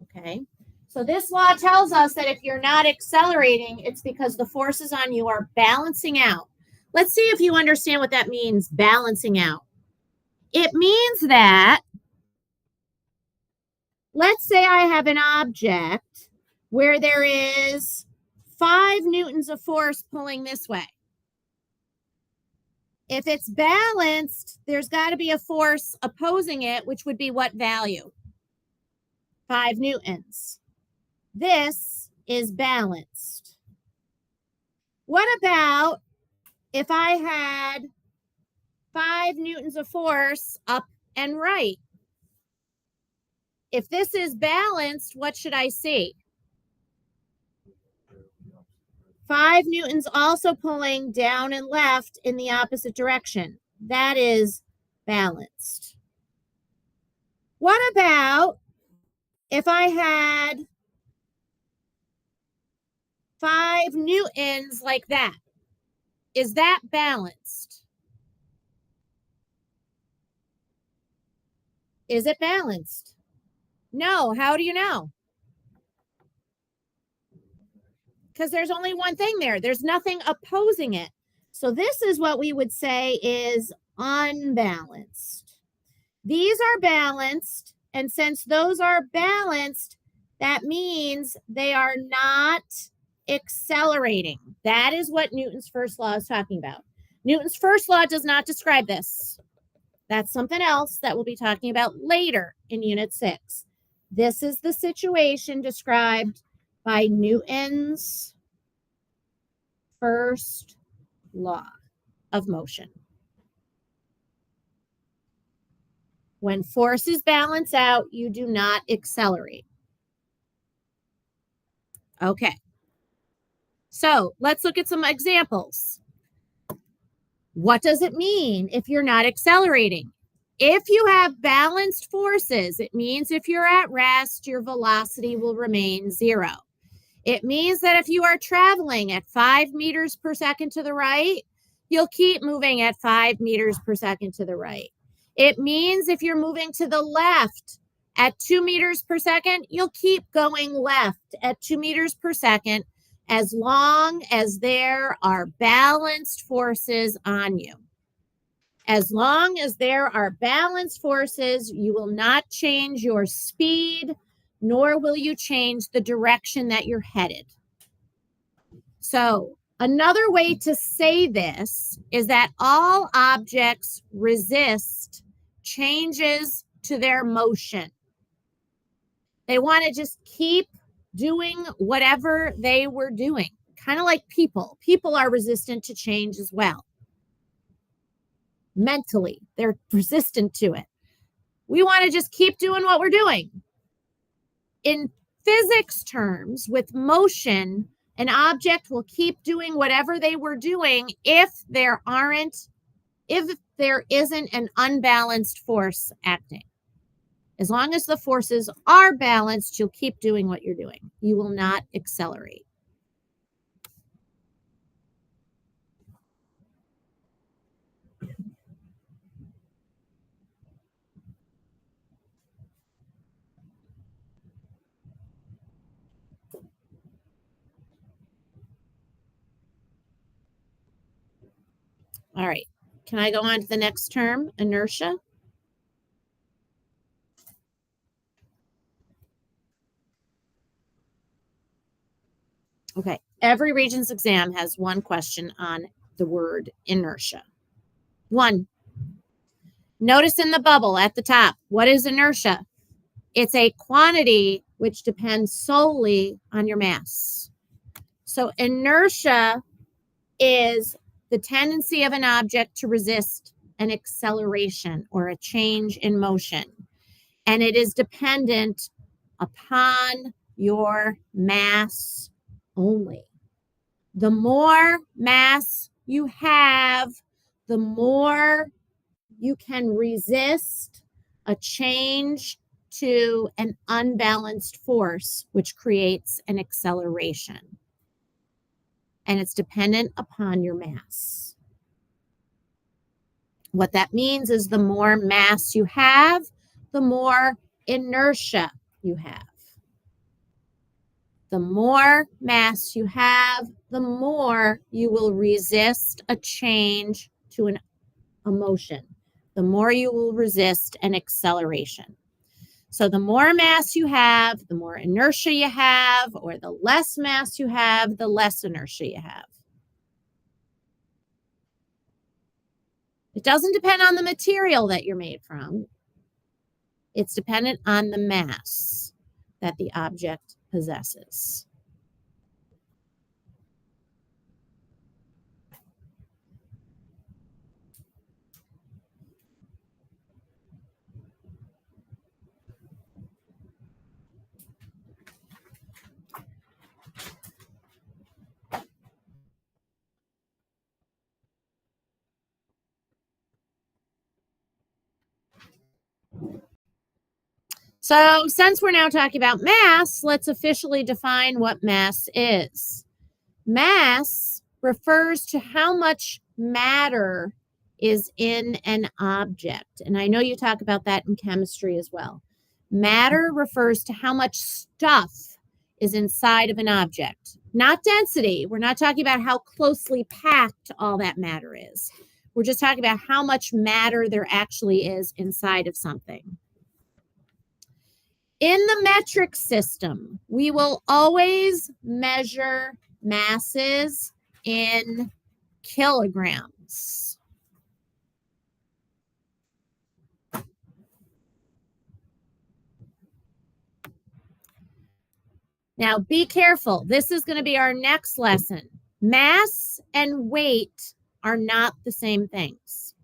Okay? So this law tells us that if you're not accelerating, it's because the forces on you are balancing out. Let's see if you understand what that means, balancing out. It means that, let's say I have an object where there is 5 newtons of force pulling this way. If it's balanced, there's got to be a force opposing it, which would be what value? 5 newtons. This is balanced. What about if I had 5 newtons of force up and right? If this is balanced, what should I see? 5 newtons also pulling down and left in the opposite direction. That is balanced. What about if I had 5 newtons like that? Is that balanced? Is it balanced? No. How do you know? Because there's only one thing there. There's nothing opposing it. So this is what we would say is unbalanced. These are balanced, and since those are balanced, that means they are not accelerating. That is what Newton's first law is talking about. Newton's first law does not describe this. That's something else that we'll be talking about later in Unit 6. This is the situation described by Newton's first law of motion. When forces balance out, you do not accelerate. Okay. So let's look at some examples. What does it mean if you're not accelerating? If you have balanced forces, it means if you're at rest, your velocity will remain 0. It means that if you are traveling at 5 meters per second to the right, you'll keep moving at 5 meters per second to the right. It means if you're moving to the left at 2 meters per second, you'll keep going left at 2 meters per second as long as there are balanced forces on you. As long as there are balanced forces, you will not change your speed, nor will you change the direction that you're headed. So another way to say this is that all objects resist changes to their motion. They want to just keep doing whatever they were doing, kind of like people. People are resistant to change as well. Mentally, they're resistant to it. We want to just keep doing what we're doing. In physics terms, with motion, an object will keep doing whatever they were doing if there isn't an unbalanced force acting. As long as the forces are balanced, you'll keep doing what you're doing. You will not accelerate. All right. Can I go on to the next term, inertia? Okay. Every Regents exam has one question on the word inertia. 1. Notice in the bubble at the top, what is inertia? It's a quantity which depends solely on your mass. So inertia is the tendency of an object to resist an acceleration or a change in motion. And it is dependent upon your mass only. The more mass you have, the more you can resist a change to an unbalanced force, which creates an acceleration. And it's dependent upon your mass. What that means is the more mass you have, the more inertia you have. The more mass you have, the more you will resist a change to a motion. The more you will resist an acceleration. So the more mass you have, the more inertia you have, or the less mass you have, the less inertia you have. It doesn't depend on the material that you're made from. It's dependent on the mass that the object possesses. So since we're now talking about mass, let's officially define what mass is. Mass refers to how much matter is in an object. And I know you talk about that in chemistry as well. Matter refers to how much stuff is inside of an object, not density. We're not talking about how closely packed all that matter is. We're just talking about how much matter there actually is inside of something. In the metric system, we will always measure masses in kilograms. Now, be careful. This is going to be our next lesson. Mass and weight are not the same things.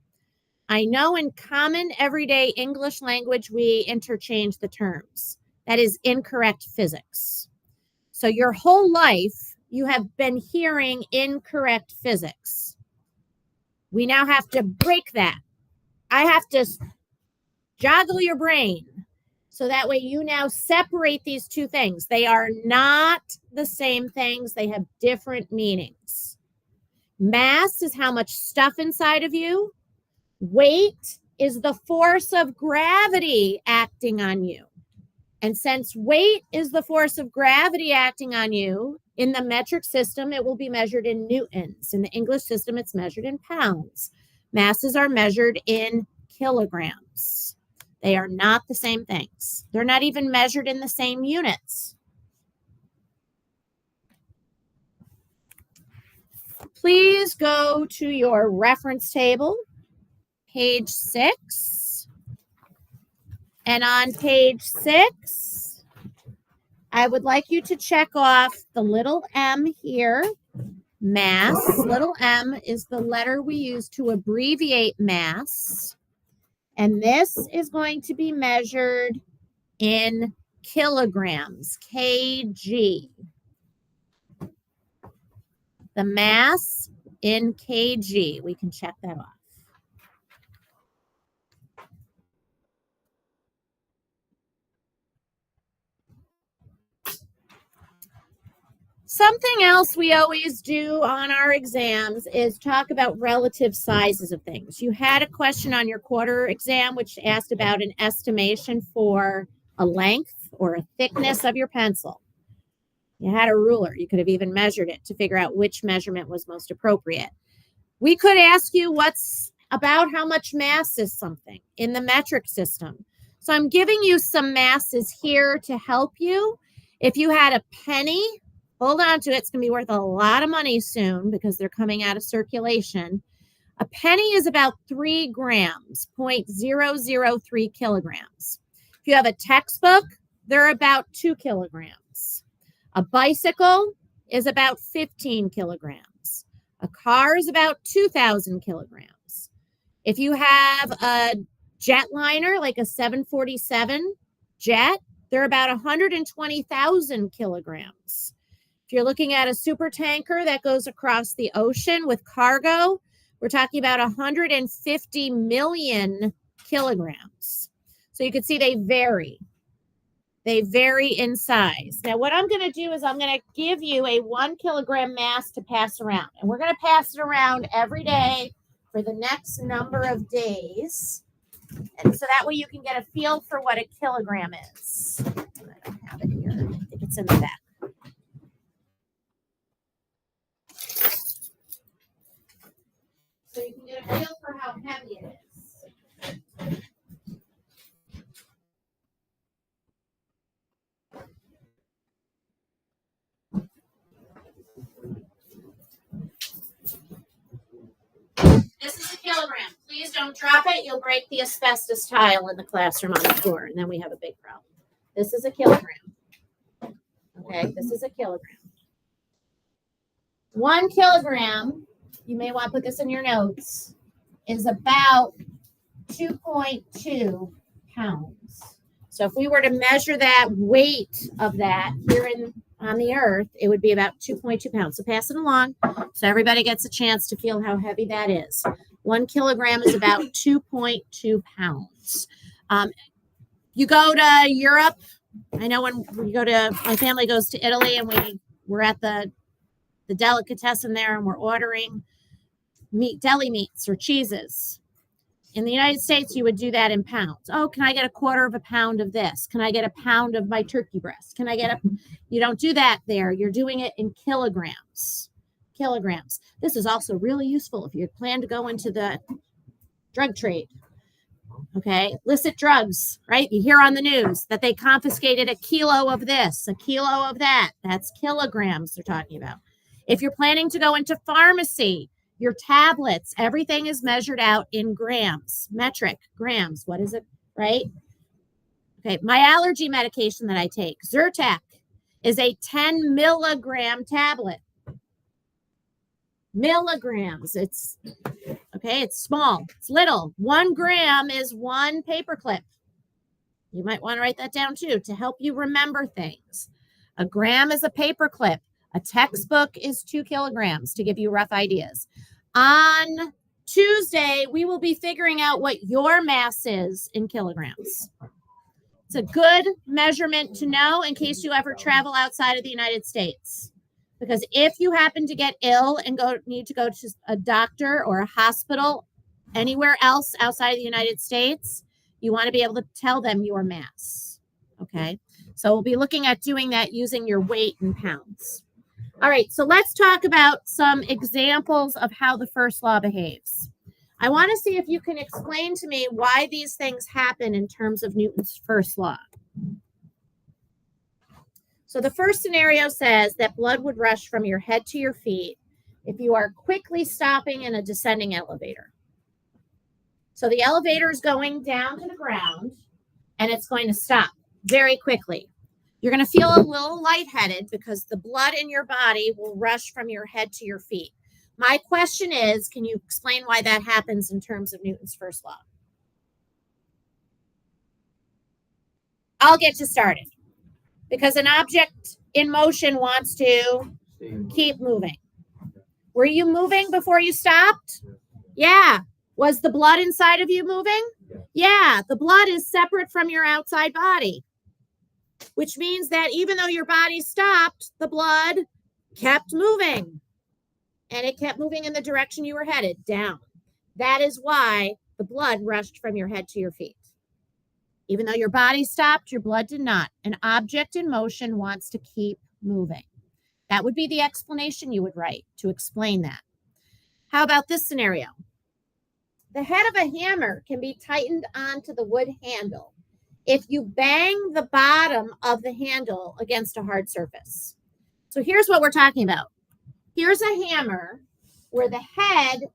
I know in common everyday English language, we interchange the terms. That is incorrect physics. So your whole life, you have been hearing incorrect physics. We now have to break that. I have to joggle your brain so that way you now separate these two things. They are not the same things. They have different meanings. Mass is how much stuff inside of you. Weight is the force of gravity acting on you. And since weight is the force of gravity acting on you, in the metric system, it will be measured in newtons. In the English system, it's measured in pounds. Masses are measured in kilograms. They are not the same things. They're not even measured in the same units. Please go to your reference table. Page 6. And on page 6, I would like you to check off the little m here. Mass. Little m is the letter we use to abbreviate mass. And this is going to be measured in kilograms, kg. The mass in kg. We can check that off. Something else we always do on our exams is talk about relative sizes of things. You had a question on your quarter exam which asked about an estimation for a length or a thickness of your pencil. You had a ruler. You could have even measured it to figure out which measurement was most appropriate. We could ask you what's about how much mass is something in the metric system. So I'm giving you some masses here to help you. If you had a penny, hold on to it. It's going to be worth a lot of money soon because they're coming out of circulation. A penny is about 3 grams, 0.003 kilograms. If you have a textbook, they're about 2 kilograms. A bicycle is about 15 kilograms. A car is about 2,000 kilograms. If you have a jetliner, like a 747 jet, they're about 120,000 kilograms. If you're looking at a super tanker that goes across the ocean with cargo, we're talking about 150 million kilograms. So you can see they vary. They vary in size. Now, what I'm going to do is I'm going to give you a 1 kilogram mass to pass around. And we're going to pass it around every day for the next number of days. And so that way you can get a feel for what a kilogram is. I don't have it here. I think it's in the back. So you can get a feel for how heavy it is. This is a kilogram. Please don't drop it. You'll break the asbestos tile in the classroom on the floor, and then we have a big problem. This is a kilogram. Okay, this is a kilogram. 1 kilogram, you may want to put this in your notes, is about 2.2 pounds. So if we were to measure that weight of that here on the earth, it would be about 2.2 pounds. So pass it along so everybody gets a chance to feel how heavy that is. 1 kilogram is about 2.2 pounds. You go to Europe. I know when we go to, my family goes to Italy, and we're at the delicatessen there, and we're ordering deli meats or cheeses. In the United States, you would do that in pounds. Oh, can I get a quarter of a pound of this? Can I get a pound of my turkey breast? You don't do that there. You're doing it in kilograms. Kilograms. This is also really useful if you plan to go into the drug trade. Okay, illicit drugs, right? You hear on the news that they confiscated a kilo of this, a kilo of that. That's kilograms they're talking about. If you're planning to go into pharmacy, your tablets, everything is measured out in grams, metric grams. What is it, right? Okay, my allergy medication that I take, Zyrtec, is a 10 milligram tablet. Milligrams. It's small. It's little. 1 gram is 1 paperclip. You might want to write that down too to help you remember things. A gram is a paperclip. A textbook is 2 kilograms to give you rough ideas. On Tuesday, we will be figuring out what your mass is in kilograms. It's a good measurement to know in case you ever travel outside of the United States. Because if you happen to get ill and need to go to a doctor or a hospital anywhere else outside of the United States, you want to be able to tell them your mass. Okay, so we'll be looking at doing that using your weight in pounds. All right, so let's talk about some examples of how the first law behaves. I want to see if you can explain to me why these things happen in terms of Newton's first law. So the first scenario says that blood would rush from your head to your feet if you are quickly stopping in a descending elevator. So the elevator is going down to the ground, and it's going to stop very quickly. You're going to feel a little lightheaded because the blood in your body will rush from your head to your feet. My question is, can you explain why that happens in terms of Newton's first law? I'll get you started. Because an object in motion wants to keep moving. Were you moving before you stopped? Yeah. Was the blood inside of you moving? Yeah. The blood is separate from your outside body, which means that even though your body stopped, the blood kept moving. And it kept moving in the direction you were headed, down. That is why the blood rushed from your head to your feet. Even though your body stopped, your blood did not. An object in motion wants to keep moving. That would be the explanation you would write to explain that. How about this scenario? The head of a hammer can be tightened onto the wood handle if you bang the bottom of the handle against a hard surface. So here's what we're talking about. Here's a hammer where the head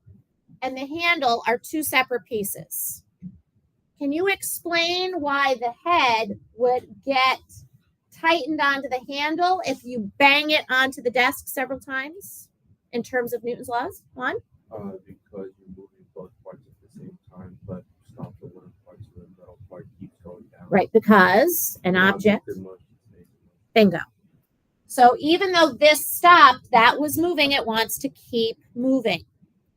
and the handle are 2 separate pieces. Can you explain why the head would get tightened onto the handle if you bang it onto the desk several times in terms of Newton's laws? One? Because you're moving both parts at the same time, but stop the one part so the metal part keeps going down. Right, because an object, bingo. So even though this stopped, that was moving, it wants to keep moving.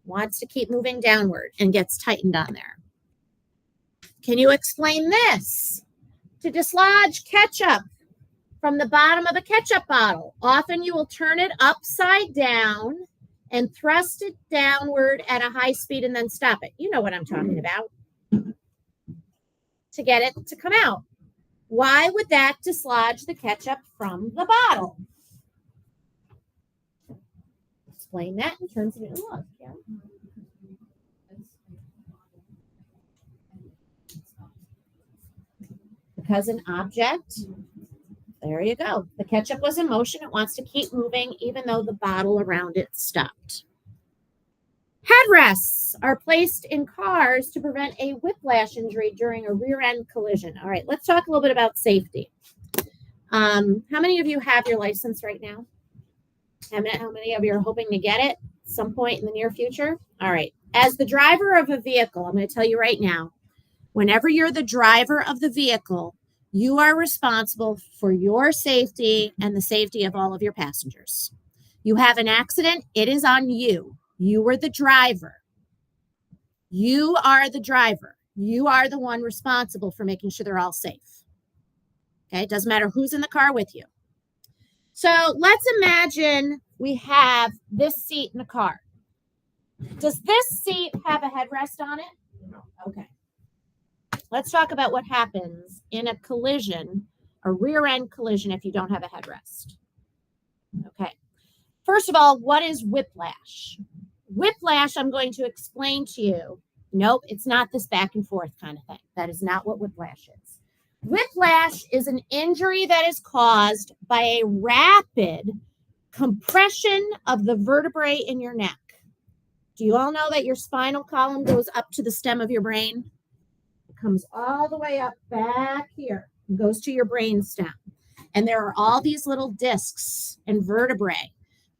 Wants to keep moving downward and gets tightened on there. Can you explain this? To dislodge ketchup from the bottom of a ketchup bottle, often you will turn it upside down and thrust it downward at a high speed and then stop it. You know what I'm talking about. To get it to come out. Why would that dislodge the ketchup from the bottle? Explain that in terms of your look. Yeah. Because an object, there you go. The ketchup was in motion. It wants to keep moving even though the bottle around it stopped. Headrests are placed in cars to prevent a whiplash injury during a rear end collision. All right, let's talk a little bit about safety. How many of you have your license right now? How many of you are hoping to get it at some point in the near future? All right. As the driver of a vehicle, I'm going to tell you right now, whenever you're the driver of the vehicle, you are responsible for your safety and the safety of all of your passengers. You have an accident, it is on you. You were the driver. You are the driver. You are the one responsible for making sure they're all safe. Okay, it doesn't matter who's in the car with you. So let's imagine we have this seat in the car. Does this seat have a headrest on it? No. Okay. Let's talk about what happens in a collision, a rear end collision, if you don't have a headrest. Okay. First of all, what is whiplash? Whiplash, I'm going to explain to you. Nope, it's not this back and forth kind of thing. That is not what whiplash is. Whiplash is an injury that is caused by a rapid compression of the vertebrae in your neck. Do you all know that your spinal column goes up to the stem of your brain? It comes all the way up back here and goes to your brain stem. And there are all these little discs and vertebrae.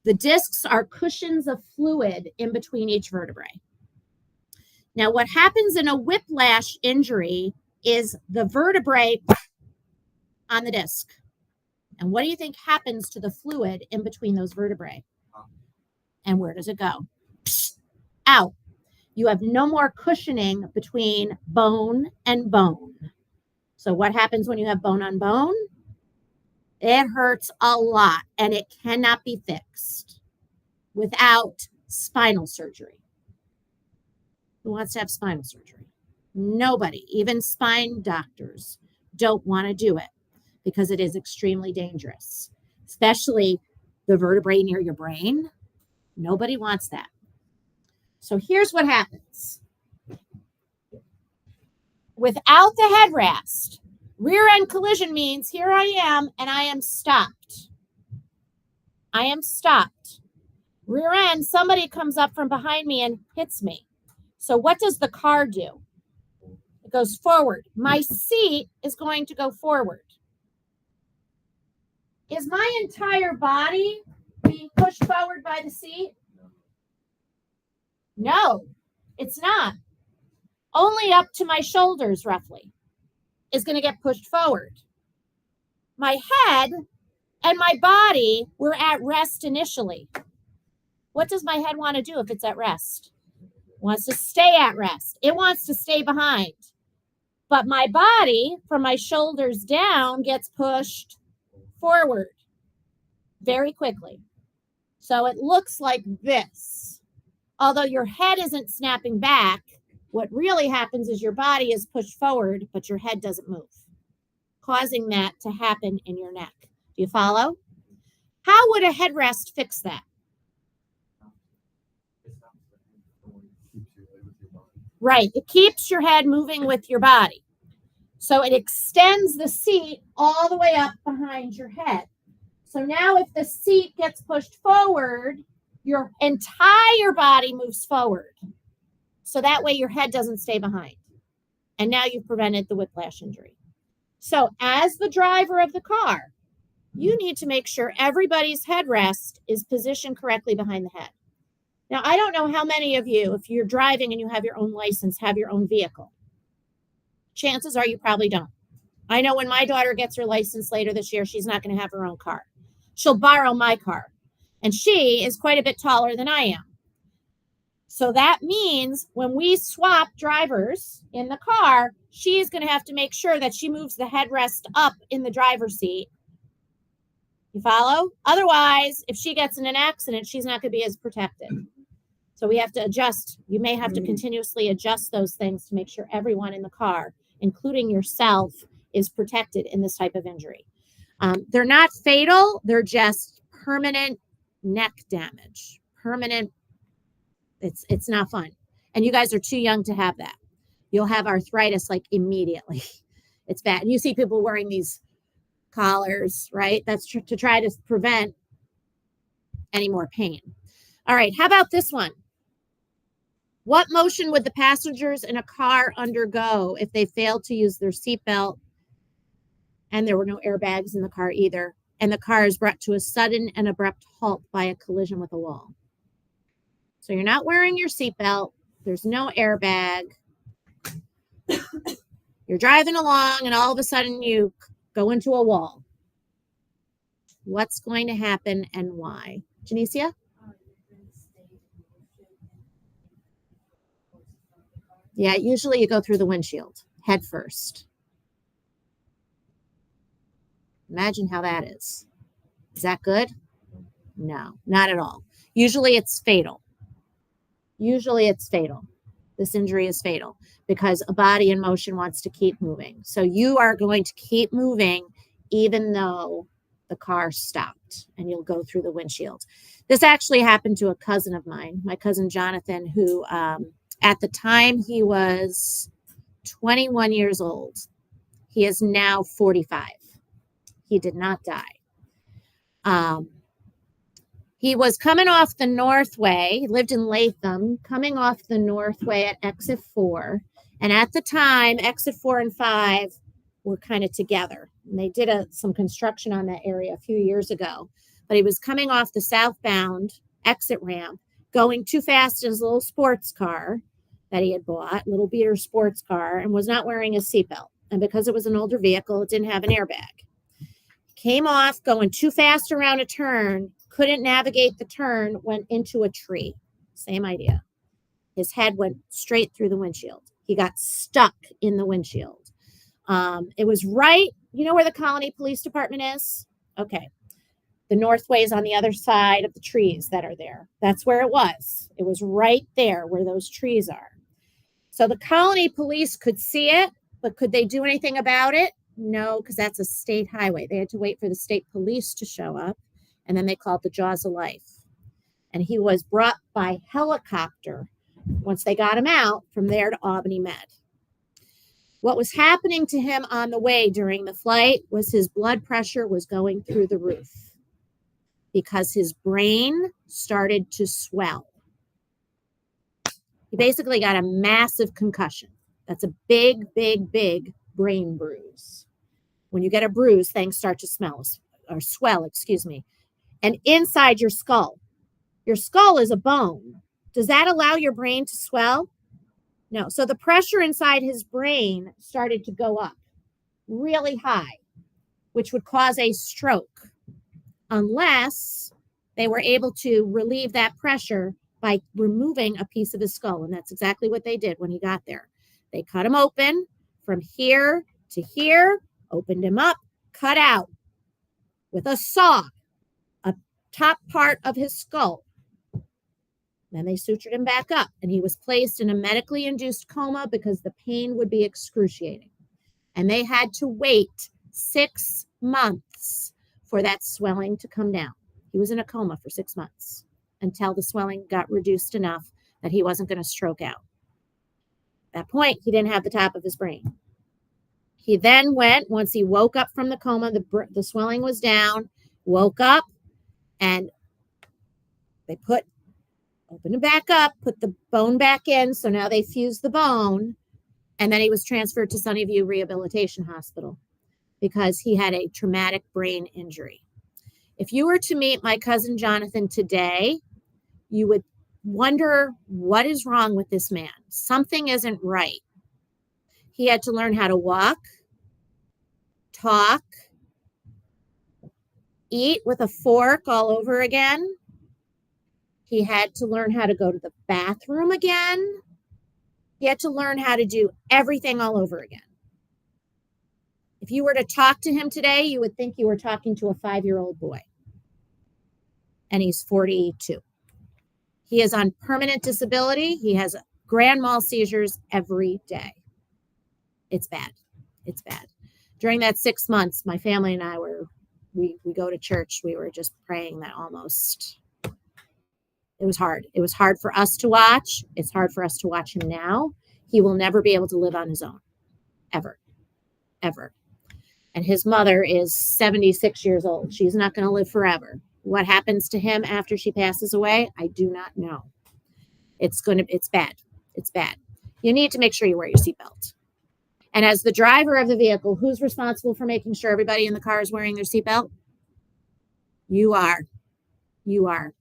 The discs are cushions of fluid in between each vertebrae. Now, what happens in a whiplash injury is the vertebrae on the disc. And what do you think happens to the fluid in between those vertebrae? And where does it go? Out. You have no more cushioning between bone and bone. So what happens when you have bone on bone? It hurts a lot and it cannot be fixed without spinal surgery. Who wants to have spinal surgery? Nobody, even spine doctors, don't want to do it because it is extremely dangerous, especially the vertebrae near your brain. Nobody wants that. So here's what happens. Without the headrest, rear end collision means here I am and I am stopped. I am stopped. Rear end, somebody comes up from behind me and hits me. So what does the car do? It goes forward. My seat is going to go forward. Is my entire body being pushed forward by the seat? No, it's not. Only up to my shoulders, roughly, is going to get pushed forward. My head and my body were at rest initially. What does my head want to do if it's at rest? It wants to stay at rest. It wants to stay behind. But my body, from my shoulders down, gets pushed forward very quickly. So it looks like this. Although your head isn't snapping back, what really happens is your body is pushed forward, but your head doesn't move, causing that to happen in your neck. Do you follow? How would a headrest fix that? Right. It keeps your head moving with your body. So it extends the seat all the way up behind your head. So now if the seat gets pushed forward, your entire body moves forward. So that way your head doesn't stay behind. And now you've prevented the whiplash injury. So as the driver of the car, you need to make sure everybody's headrest is positioned correctly behind the head. Now, I don't know how many of you, if you're driving and you have your own license, have your own vehicle. Chances are you probably don't. I know when my daughter gets her license later this year, she's not going to have her own car. She'll borrow my car. And she is quite a bit taller than I am. So that means when we swap drivers in the car, she's going to have to make sure that she moves the headrest up in the driver's seat. You follow? Otherwise, if she gets in an accident, she's not going to be as protected. So we have to adjust. You may have to continuously adjust those things to make sure everyone in the car, including yourself, is protected in this type of injury. They're not fatal. They're just permanent neck damage. Permanent. It's not fun. And you guys are too young to have that. You'll have arthritis like immediately. It's bad. And you see people wearing these collars, right? That's to try to prevent any more pain. All right. How about this one? What motion would the passengers in a car undergo if they failed to use their seatbelt and there were no airbags in the car either, and the car is brought to a sudden and abrupt halt by a collision with a wall? So you're not wearing your seatbelt. There's no airbag. You're driving along and all of a sudden you go into a wall. What's going to happen and why? Janicia? Yeah, usually you go through the windshield head first. Imagine how that is. Is that good? No, not at all. Usually it's fatal. Usually it's fatal. This injury is fatal because a body in motion wants to keep moving. So you are going to keep moving even though the car stopped, and you'll go through the windshield. This actually happened to a cousin of mine, my cousin Jonathan, who at the time he was 21 years old. He is now 45. He did not die. He was coming off the Northway. He lived in Latham, coming off the Northway at exit 4. And at the time, exit 4 and 5 were kind of together. And they did some construction on that area a few years ago. But he was coming off the southbound exit ramp, going too fast in his little sports car that he had bought, little beater sports car, and was not wearing his seatbelt. And because it was an older vehicle, it didn't have an airbag. Came off going too fast around a turn, couldn't navigate the turn, went into a tree. Same idea. His head went straight through the windshield. He got stuck in the windshield. It was right, you know where the Colony Police Department is? Okay. The Northway is on the other side of the trees that are there. That's where it was. It was right there where those trees are. So the Colony Police could see it, but could they do anything about it? No, because that's a state highway. They had to wait for the state police to show up, and then they called the Jaws of Life. And he was brought by helicopter once they got him out from there to Albany Med. What was happening to him on the way during the flight was his blood pressure was going through the roof because his brain started to swell. He basically got a massive concussion. That's a big, big, big brain bruise. When you get a bruise, things start to swell, and inside your skull is a bone. Does that allow your brain to swell? No. So the pressure inside his brain started to go up really high, which would cause a stroke unless they were able to relieve that pressure by removing a piece of his skull. And that's exactly what they did when he got there. They cut him open from here to here, opened him up, cut out with a saw a top part of his skull. Then they sutured him back up, and he was placed in a medically induced coma because the pain would be excruciating. And they had to wait 6 months for that swelling to come down. He was in a coma for 6 months until the swelling got reduced enough that he wasn't going to stroke out. At that point, he didn't have the top of his brain. He then went, once he woke up from the coma, the swelling was down, woke up, and they opened it back up, put the bone back in. So now they fused the bone. And then he was transferred to Sunnyview Rehabilitation Hospital because he had a traumatic brain injury. If you were to meet my cousin Jonathan today, you would wonder what is wrong with this man. Something isn't right. He had to learn how to walk. talk, eat with a fork all over again. He had to learn how to go to the bathroom again. He had to learn how to do everything all over again. If you were to talk to him today, you would think you were talking to a 5-year-old boy. And he's 42. He is on permanent disability. He has grand mal seizures every day. It's bad. It's bad. During that 6 months, my family and I we go to church. We were just praying that almost. It was hard. It was hard for us to watch. It's hard for us to watch him now. He will never be able to live on his own. Ever. Ever. And his mother is 76 years old. She's not going to live forever. What happens to him after she passes away, I do not know. It's bad. It's bad. You need to make sure you wear your seatbelt. And as the driver of the vehicle, who's responsible for making sure everybody in the car is wearing their seatbelt? You are. You are.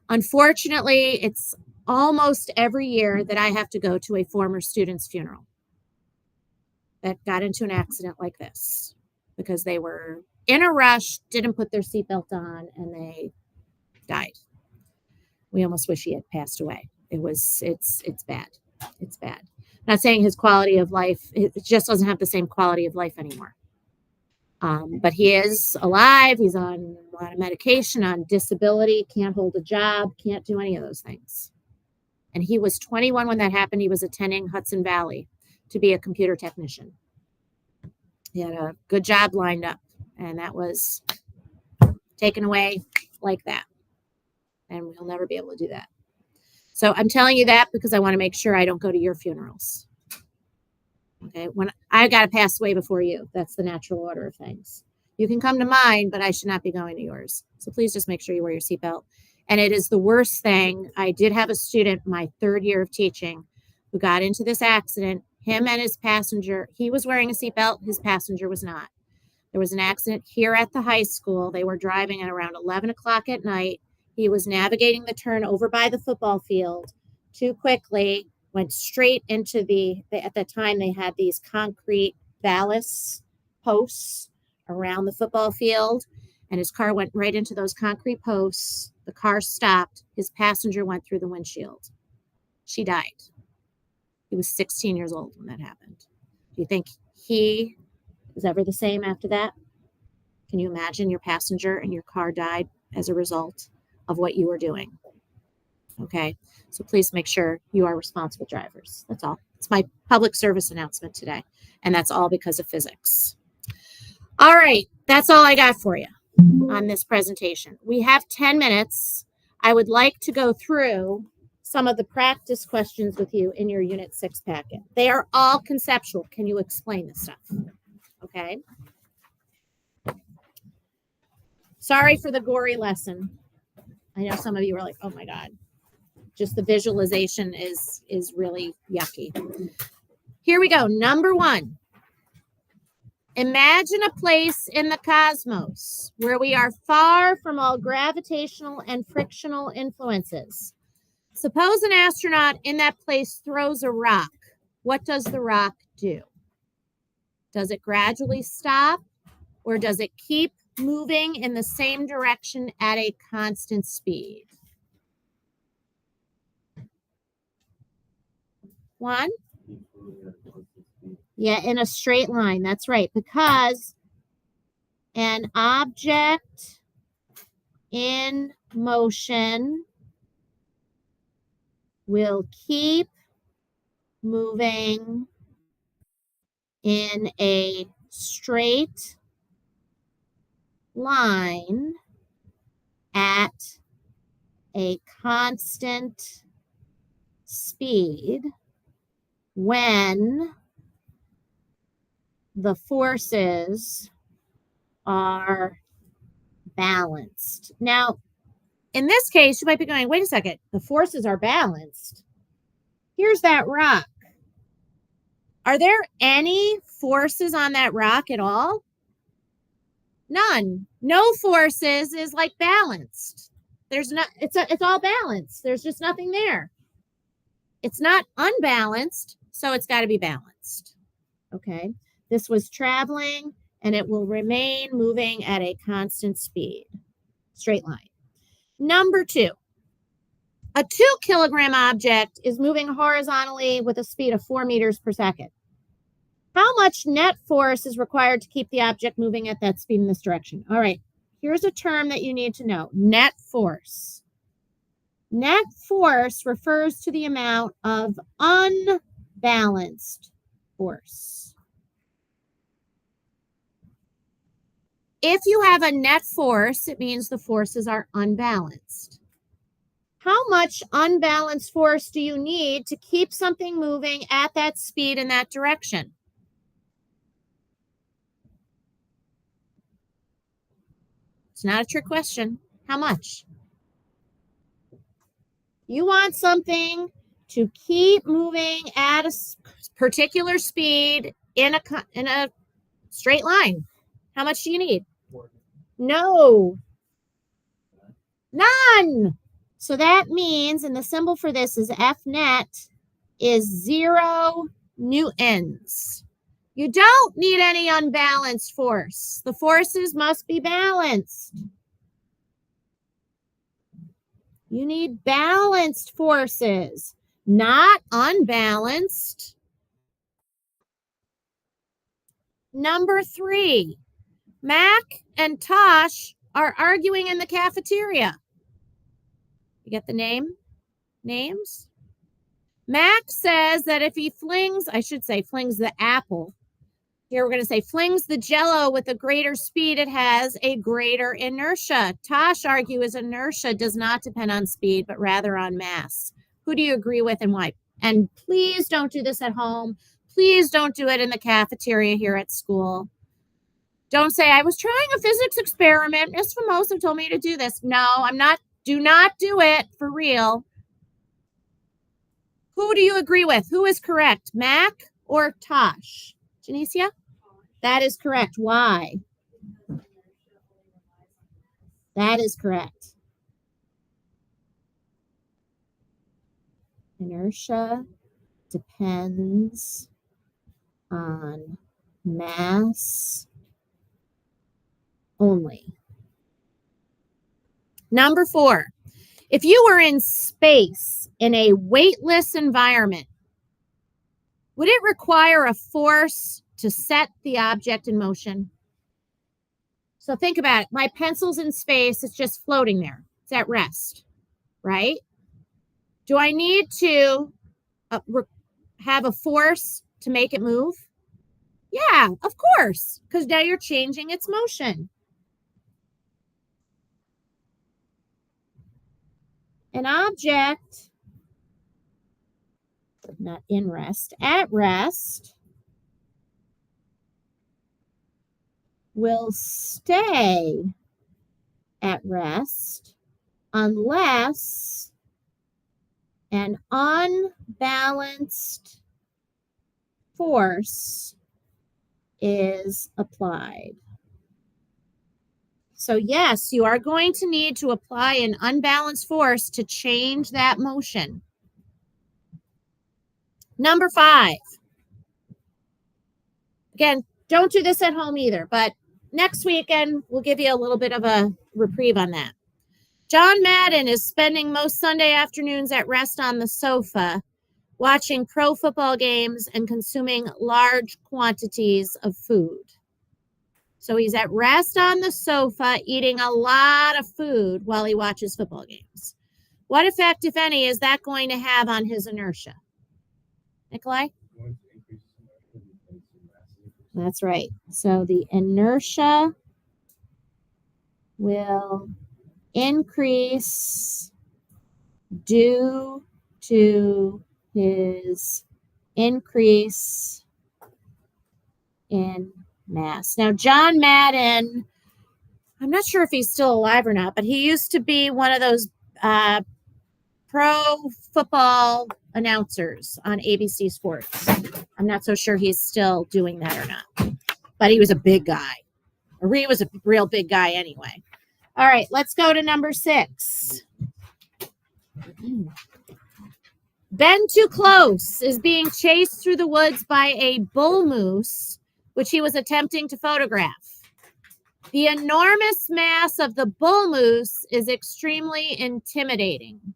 Unfortunately, it's almost every year that I have to go to a former student's funeral that got into an accident like this because they were in a rush, didn't put their seatbelt on, and they died. We almost wish he had passed away. It's bad. It's bad. Not saying his quality of life, it just doesn't have the same quality of life anymore. But he is alive. He's on a lot of medication, on disability, can't hold a job, can't do any of those things. And he was 21 when that happened. He was attending Hudson Valley to be a computer technician. He had a good job lined up, and that was taken away like that. And we'll never be able to do that. So I'm telling you that because I want to make sure I don't go to your funerals. Okay, when I got to pass away before you, that's the natural order of things. You can come to mine, but I should not be going to yours. So please just make sure you wear your seatbelt. And it is the worst thing. I did have a student my 3rd year of teaching who got into this accident. Him and his passenger, he was wearing a seatbelt. His passenger was not. There was an accident here at the high school. They were driving at around 11 o'clock at night. He was navigating the turn over by the football field too quickly, went straight into at the time they had these concrete ballast posts around the football field, and his car went right into those concrete posts. The car stopped. His passenger went through the windshield. She died. He was 16 years old when that happened. Do you think he was ever the same after that? Can you imagine your passenger and your car died as a result of what you were doing? Okay, so please make sure you are responsible drivers. That's all. It's my public service announcement today, and that's all because of physics. All right, that's all I got for you on this presentation. We have 10 minutes. I would like to go through some of the practice questions with you in your Unit 6 packet. They are all conceptual. Can you explain this stuff? Okay. Sorry for the gory lesson. I know some of you are like, oh my God. Just the visualization is really yucky. Here we go. Number 1. Imagine a place in the cosmos where we are far from all gravitational and frictional influences. Suppose an astronaut in that place throws a rock. What does the rock do? Does it gradually stop, or does it keep moving in the same direction at a constant speed? 1? Yeah, in a straight line. That's right. Because an object in motion will keep moving in a straight line at a constant speed when the forces are balanced. Now, in this case, you might be going, wait a second, the forces are balanced. Here's that rock. Are there any forces on that rock at all? None. No forces is like balanced. There's not, it's all balanced. There's just nothing there. It's not unbalanced, so it's got to be balanced. Okay. This was traveling and it will remain moving at a constant speed. Straight line. Number 2. A 2-kilogram object is moving horizontally with a speed of 4 meters per second. How much net force is required to keep the object moving at that speed in this direction? All right, here's a term that you need to know. Net force. Net force refers to the amount of unbalanced force. If you have a net force, it means the forces are unbalanced. How much unbalanced force do you need to keep something moving at that speed in that direction? It's not a trick question. How much? You want something to keep moving at a particular speed in a straight line. How much do you need? No. None. So that means, and the symbol for this is F net, is 0 newtons. You don't need any unbalanced force. The forces must be balanced. You need balanced forces, not unbalanced. Number 3, Mac and Tosh are arguing in the cafeteria. You get the names? Mac says that if he flings the apple. Here we're going to say flings the Jell-O with a greater speed, it has a greater inertia. Tosh argues inertia does not depend on speed, but rather on mass. Who do you agree with and why? And please don't do this at home. Please don't do it in the cafeteria here at school. Don't say, I was trying a physics experiment. Miss Famosa told me to do this. No, I'm not. Do not do it for real. Who do you agree with? Who is correct? Mac or Tosh? Janicia? That is correct. Why? That is correct. Inertia depends on mass only. Number 4, if you were in space in a weightless environment, would it require a force to set the object in motion? So think about it. My pencil's in space. It's just floating there. It's at rest, right? Do I need to have a force to make it move? Yeah, of course, because now you're changing its motion. An object, not in rest, at rest, will stay at rest unless an unbalanced force is applied. So yes, you are going to need to apply an unbalanced force to change that motion. Number 5. Again, don't do this at home either, but next weekend we'll give you a little bit of a reprieve on that. John Madden is spending most Sunday afternoons at rest on the sofa, watching pro football games and consuming large quantities of food. So he's at rest on the sofa, eating a lot of food while he watches football games. What effect, if any, is that going to have on his inertia? Nikolai? That's right. So the inertia will increase due to his increase in mass. Now, John Madden, I'm not sure if he's still alive or not, but he used to be one of those pro football announcers on ABC Sports. I'm not so sure he's still doing that or not, but he was a big guy. Or he was a real big guy anyway. All right, let's go to number 6. Ben Too Close is being chased through the woods by a bull moose which he was attempting to photograph. The enormous mass of the bull moose is extremely intimidating.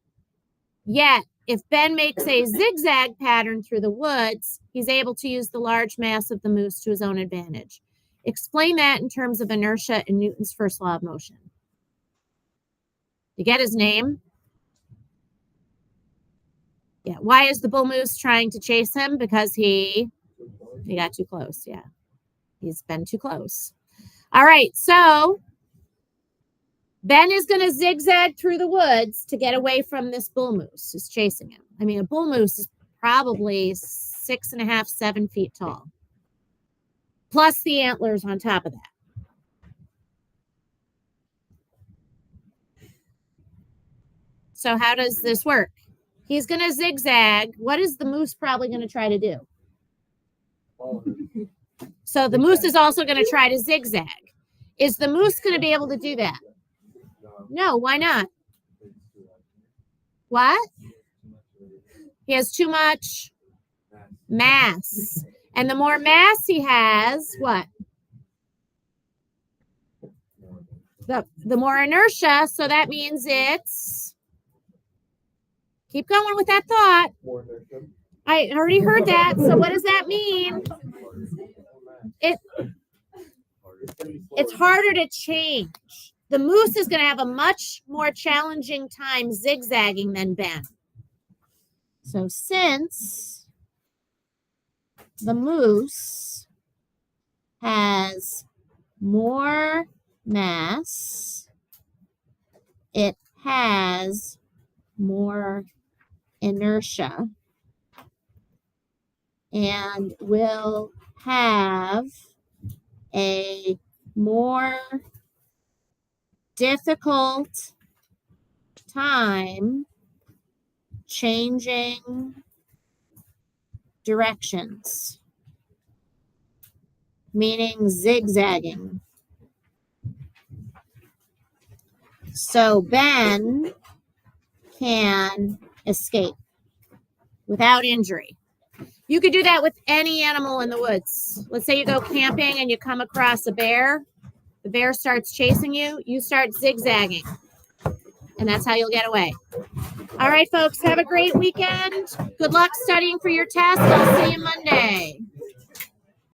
Yet, if Ben makes a zigzag pattern through the woods, he's able to use the large mass of the moose to his own advantage. Explain that in terms of inertia and Newton's first law of motion. You get his name? Yeah. Why is the bull moose trying to chase him? Because he got too close. Yeah. He's been too close. All right. So Ben is going to zigzag through the woods to get away from this bull moose who's chasing him. I mean, a bull moose is probably 6.5, 7 feet tall, plus the antlers on top of that. So how does this work? He's going to zigzag. What is the moose probably going to try to do? So the moose is also going to try to zigzag. Is the moose going to be able to do that? No, why not? What? He has too much mass. And the more mass he has, what? The more inertia. So that means it's... Keep going with that thought. I already heard that. So what does that mean? It's harder to change. The moose is going to have a much more challenging time zigzagging than Ben. So since the moose has more mass, it has more inertia and will have a more difficult time changing directions, meaning zigzagging. So Ben can escape without injury. You could do that with any animal in the woods. Let's say you go camping and you come across a bear. The bear starts chasing you. You start zigzagging. And that's how you'll get away. All right, folks, have a great weekend. Good luck studying for your test. I'll see you Monday.